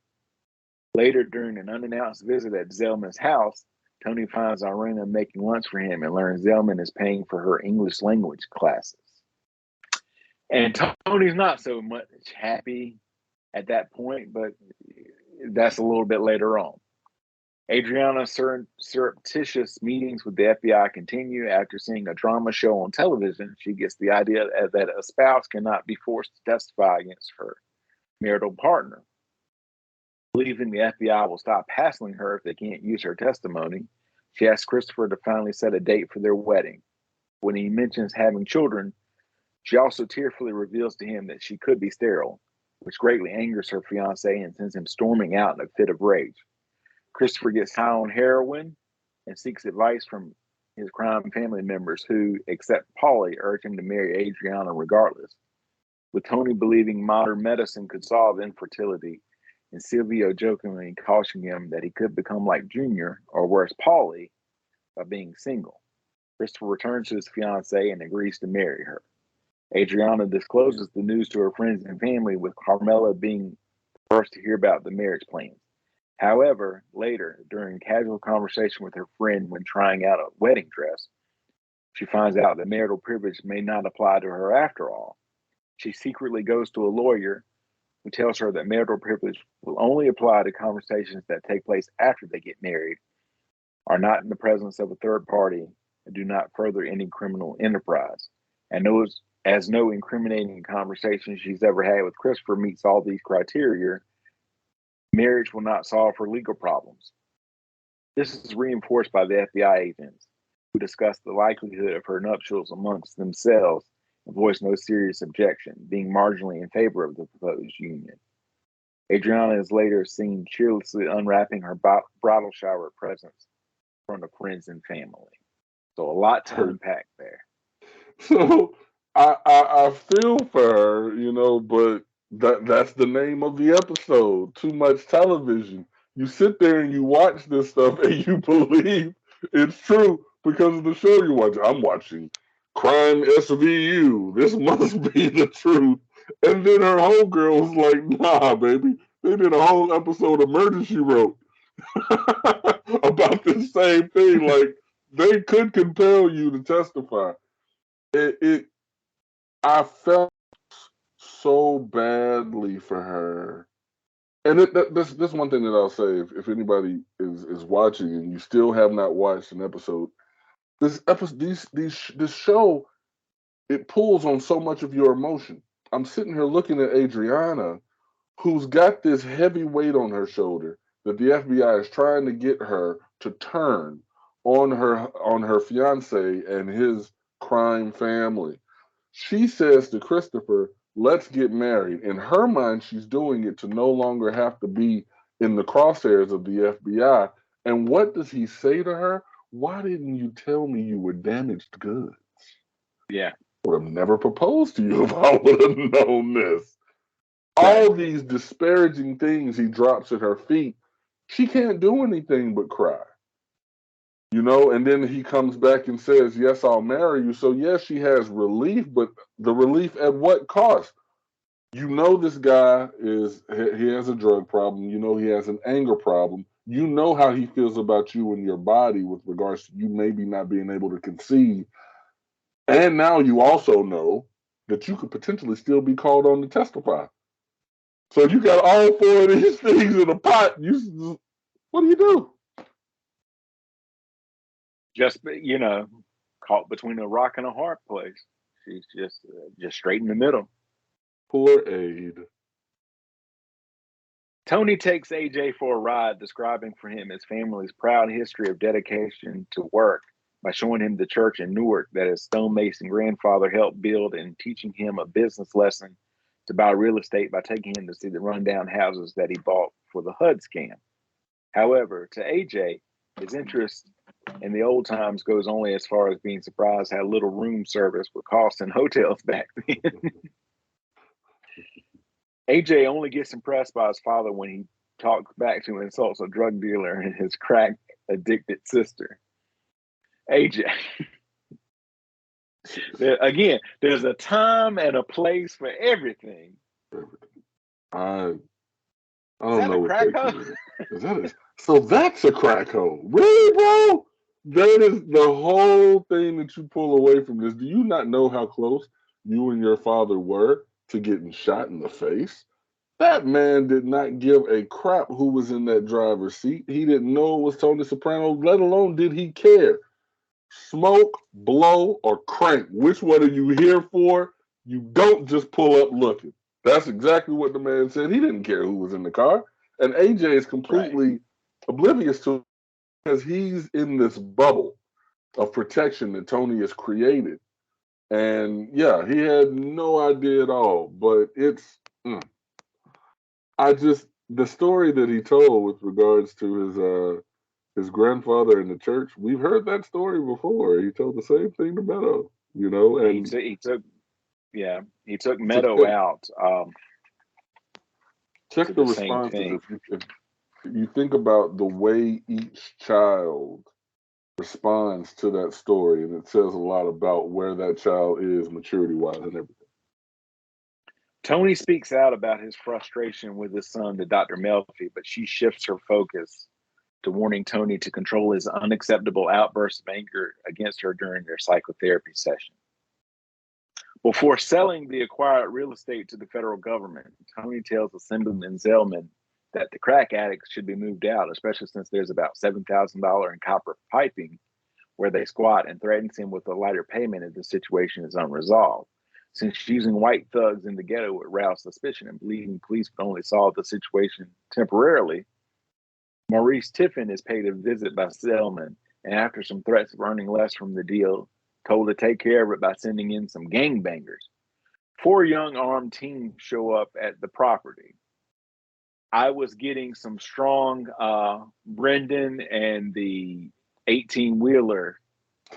Later, during an unannounced visit at Zellman's house, Tony finds Irina making lunch for him and learns Zellman is paying for her English language classes. And Tony's not so much happy at that point, but that's a little bit later on. Adriana's surreptitious meetings with the FBI continue. After seeing a drama show on television, she gets the idea that a spouse cannot be forced to testify against her marital partner. Believing the FBI will stop hassling her if they can't use her testimony, she asks Christopher to finally set a date for their wedding. When he mentions having children, she also tearfully reveals to him that she could be sterile, which greatly angers her fiancé and sends him storming out in a fit of rage. Christopher gets high on heroin and seeks advice from his crime family members who, except Paulie, urge him to marry Adriana regardless. With Tony believing modern medicine could solve infertility, and Silvio jokingly cautioned him that he could become like Junior, or worse, Paulie, by being single. Christopher returns to his fiancée and agrees to marry her. Adriana discloses the news to her friends and family, with Carmela being the first to hear about the marriage plans. However, later, during casual conversation with her friend when trying out a wedding dress, she finds out that marital privilege may not apply to her after all. She secretly goes to a lawyer who tells her that marital privilege will only apply to conversations that take place after they get married, are not in the presence of a third party, and do not further any criminal enterprise. And knows as no incriminating conversation she's ever had with Christopher meets all these criteria, marriage will not solve her legal problems. This is reinforced by the FBI agents, who discuss the likelihood of her nuptials amongst themselves and voice no serious objection, being marginally in favor of the proposed union. Adriana is later seen cheerlessly unwrapping her bridal shower presents in front of friends and family. So a lot to unpack there. So I feel for her, but that's the name of the episode. Too much television. You sit there and you watch this stuff and you believe it's true because of the show you watch. I'm watching Crime SVU. This must be the truth. And then her homegirl was like, nah, baby. They did a whole episode of Murder She Wrote about the same thing. Like, they could compel you to testify. It I felt so badly for her. And this one thing that I'll say, if anybody is watching and you still have not watched an episode, this show, it pulls on so much of your emotion. I'm sitting here looking at Adriana, who's got this heavy weight on her shoulder that the FBI is trying to get her to turn on her fiance and his crime family. She says to Christopher, let's get married. In her mind, she's doing it to no longer have to be in the crosshairs of the FBI. And what does he say to her? Why didn't you tell me you were damaged goods? Yeah. I would have never proposed to you if I would have known this. All these disparaging things he drops at her feet. She can't do anything but cry. And then he comes back and says, yes, I'll marry you. So yes, she has relief, but the relief at what cost? This guy he has a drug problem. He has an anger problem. You know how he feels about you and your body with regards to you maybe not being able to conceive. And now you also know that you could potentially still be called on to testify. So you got all four of these things in a pot. What do you do? Just, caught between a rock and a hard place. She's just straight in the middle. Poor Aid. Tony takes AJ for a ride, describing for him his family's proud history of dedication to work by showing him the church in Newark that his stonemason grandfather helped build, and teaching him a business lesson to buy real estate by taking him to see the rundown houses that he bought for the HUD scam. However, to AJ, his interest in the old times goes only as far as being surprised how little room service would cost in hotels back then. AJ only gets impressed by his father when he talks back to and insults a drug dealer and his crack addicted sister. AJ. Again, there's a time and a place for everything. I don't know what crack hole? So that's a crack hole. Really, bro? That is the whole thing that you pull away from this. Do you not know how close you and your father were to getting shot in the face? That man did not give a crap who was in that driver's seat. He didn't know it was Tony Soprano, let alone did he care. Smoke, blow, or crank. Which one are you here for? You don't just pull up looking. That's exactly what the man said. He didn't care who was in the car. And AJ is completely oblivious to it because he's in this bubble of protection that Tony has created. And yeah, he had no idea at all. But the story that he told with regards to his grandfather in the church, we've heard that story before. He told the same thing to Meadow, and he took Meadow out. Check to the the same responses. thing. If you think about the way each child responds to that story, and it says a lot about where that child is maturity wise and everything. Tony speaks out about his frustration with his son to Dr. Melfi, but she shifts her focus to warning Tony to control his unacceptable outbursts of anger against her during their psychotherapy session. Before selling the acquired real estate to the federal government, Tony tells Assemblyman Zellman that the crack addicts should be moved out, especially since there's about $7,000 in copper piping where they squat, and threatens him with a lighter payment if the situation is unresolved. Since using white thugs in the ghetto would rouse suspicion and believing police would only solve the situation temporarily, Maurice Tiffin is paid a visit by Zellman, and after some threats of earning less from the deal, told to take care of it by sending in some gangbangers. 4 young armed teams show up at the property. I was getting some strong Brendan and the 18-wheeler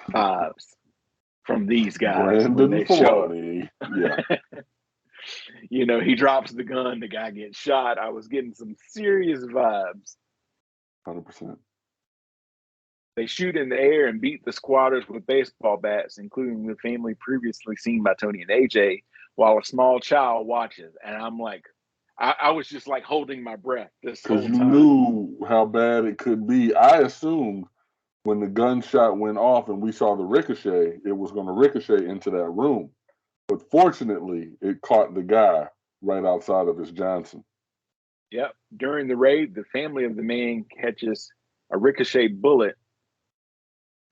vibes from these guys when Brandon they show up. Filani. Yeah. You know, he drops the gun, the guy gets shot. I was getting some serious vibes. 100%. They shoot in the air and beat the squatters with baseball bats, including the family previously seen by Tony and AJ, while a small child watches. And I'm like, I was just like holding my breath this Because whole you time. knew how bad it could be. I assumed when the gunshot went off and we saw the ricochet, it was going to ricochet into that room. But fortunately, it caught the guy right outside of his Johnson. Yep. During the raid, the family of the man catches a ricochet bullet.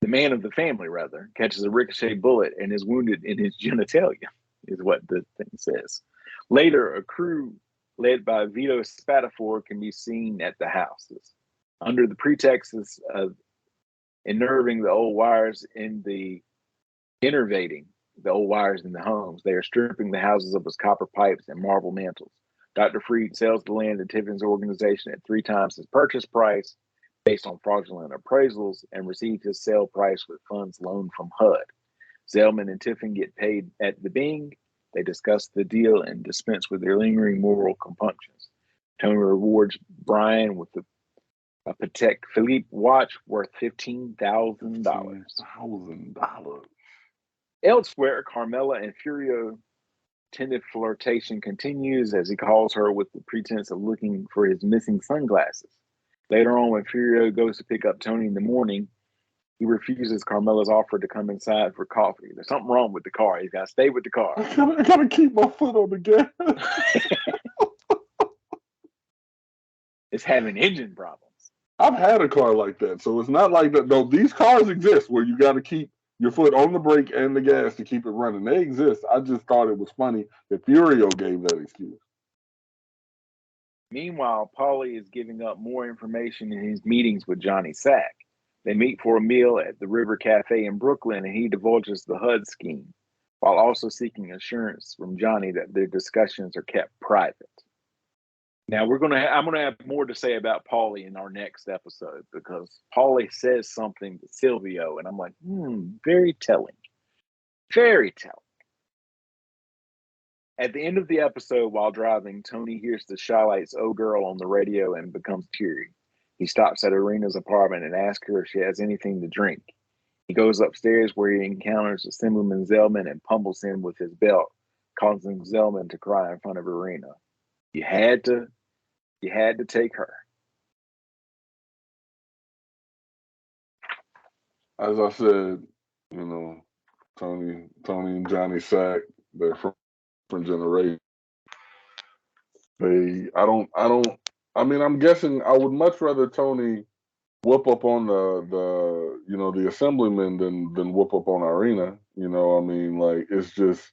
The man of the family, rather, catches a ricochet bullet and is wounded in his genitalia, is what the thing says. Later, a crew led by Vito Spatafor can be seen at the houses. Under the pretext of innervating the old wires in the innervating the old wires in the homes, they are stripping the houses of its copper pipes and marble mantles. Dr. Freed sells the land to Tiffin's organization at 3 times his purchase price based on fraudulent appraisals and receives his sale price with funds loaned from HUD. Zellman and Tiffin get paid at the Bing. They discuss the deal and dispense with their lingering moral compunctions. Tony rewards Brian with a Patek Philippe watch worth $15,000. $15,000. Elsewhere, Carmela and Furio tentative flirtation continues as he calls her with the pretense of looking for his missing sunglasses. Later on, when Furio goes to pick up Tony in the morning, he refuses Carmela's offer to come inside for coffee. There's something wrong with the car. He's got to stay with the car. I gotta keep my foot on the gas. It's having engine problems. I've had a car like that, so it's not like that. No, these cars exist where you got to keep your foot on the brake and the gas to keep it running. They exist. I just thought it was funny that Furio gave that excuse. Meanwhile, Paulie is giving up more information in his meetings with Johnny Sack. They meet for a meal at the River Cafe in Brooklyn, and he divulges the HUD scheme, while also seeking assurance from Johnny that their discussions are kept private. Now I'm gonna have more to say about Paulie in our next episode, because Paulie says something to Silvio, and I'm like, very telling. Very telling. At the end of the episode, while driving, Tony hears the Shylight's "Oh Girl" on the radio and becomes teary. He stops at Arena's apartment and asks her if she has anything to drink. He goes upstairs where he encounters Assemblyman Zellman and pummels him with his belt, causing Zellman to cry in front of Arena. You had to take her. As I said, Tony and Johnny Sack, they're from different generations. I'm guessing I would much rather Tony whoop up on the assemblyman than whoop up on Arena. It's just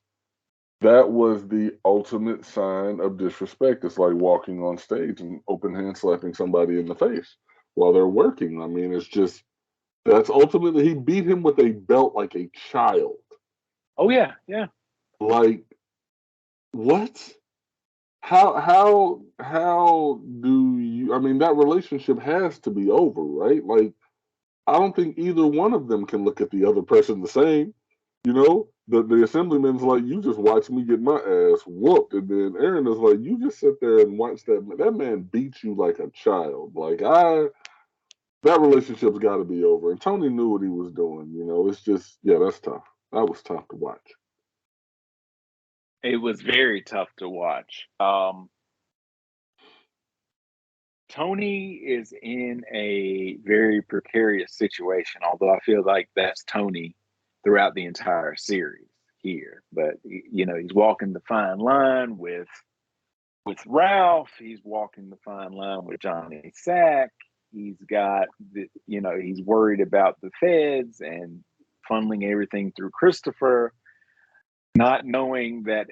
that was the ultimate sign of disrespect. It's like walking on stage and open hand slapping somebody in the face while they're working. It's just that's ultimately he beat him with a belt like a child. Oh yeah. Like what? How do you? That relationship has to be over, right? Like I don't think either one of them can look at the other person the same. the assemblyman's like, you just watch me get my ass whooped, and then Aaron is like, you just sit there and watch that man beat you like a child. Like that relationship's got to be over. And Tony knew what he was doing. You know, it's just that's tough. That was tough to watch. It was very tough to watch. Tony is in a very precarious situation, although I feel like that's Tony throughout the entire series here. But he's walking the fine line with Ralph. He's walking the fine line with Johnny Sack. He's got he's worried about the feds and funneling everything through Christopher, not knowing that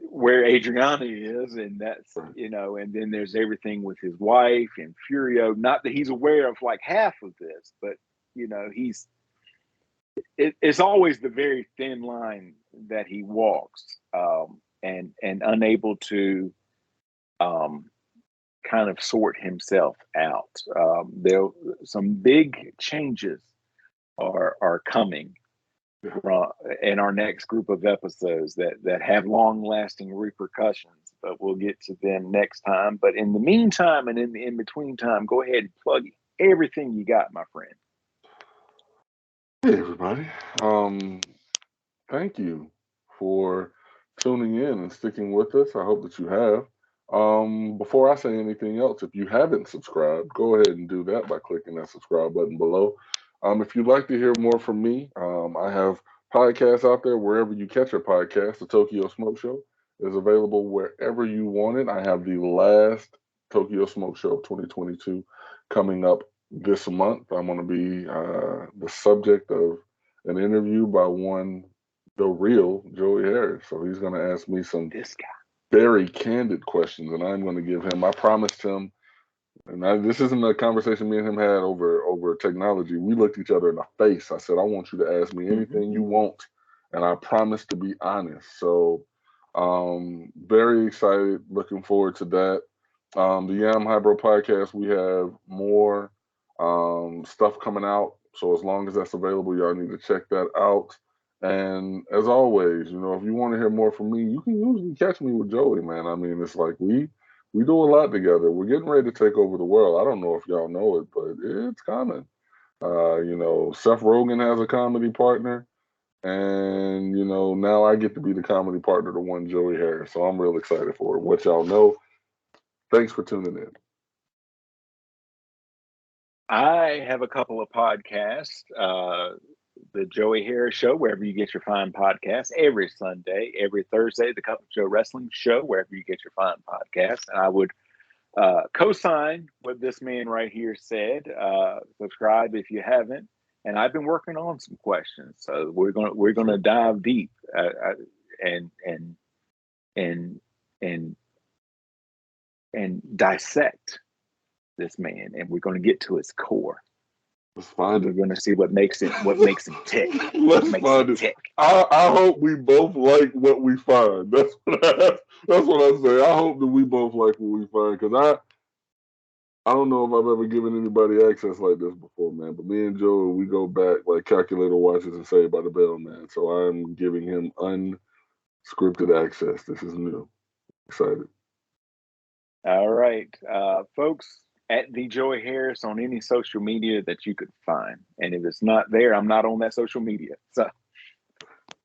where Adriana is, and that's and then there's everything with his wife and Furio. Not that he's aware of like half of this, but it's always the very thin line that he walks, and unable to kind of sort himself out. There some big changes are coming in our next group of episodes that have long-lasting repercussions, but we'll get to them next time. But in the meantime and in the in-between time, go ahead and plug everything you got, my friend. Hey, everybody. Thank you for tuning in and sticking with us. I hope that you have. Before I say anything else, if you haven't subscribed, go ahead and do that by clicking that subscribe button below. If you'd like to hear more from me, I have podcasts out there wherever you catch your podcast. The Tokyo Smoke Show is available wherever you want it. I have the last Tokyo Smoke Show of 2022 coming up this month. I'm going to be the subject of an interview by the real Joey Harris. So he's going to ask me some very candid questions, and I'm going to give him. I promised him. And this isn't a conversation me and him had over technology. We looked each other in the face. I said, I want you to ask me anything you want. And I promise to be honest. So very excited. Looking forward to that. The Yam Hybro podcast, we have more stuff coming out. So as long as that's available, y'all need to check that out. And as always, if you want to hear more from me, you can usually catch me with Joey, man. I mean, it's like we do a lot together. We're getting ready to take over the world. I don't know if y'all know it, but it's coming. Seth Rogen has a comedy partner, and now I get to be the comedy partner to one Joey Harris. So I'm real excited for it. What y'all know. Thanks for tuning in. I have a couple of podcasts. The Joey Harris Show, wherever you get your fine podcasts, every Sunday, every Thursday, the Cup of Joe Wrestling Show, wherever you get your fine podcasts. And I would co-sign what this man right here said. Subscribe if you haven't. And I've been working on some questions, so we're gonna dive deep and dissect this man, and we're gonna get to his core. Let's find We're it. going to see what makes him tick. Let's find it. I hope we both like what we find. That's what I say. I hope that we both like what we find, because I don't know if I've ever given anybody access like this before, man. But me and Joe, we go back like calculator watches and Saved by the Bell, man. So I'm giving him unscripted access. This is new. Excited. All right, folks. At the Joey Harris on any social media that you could find. And if it's not there, I'm not on that social media. So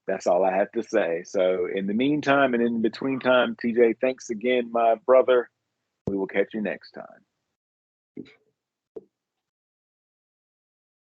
that's all I have to say. So in the meantime and in between time, TJ, thanks again, my brother. We will catch you next time.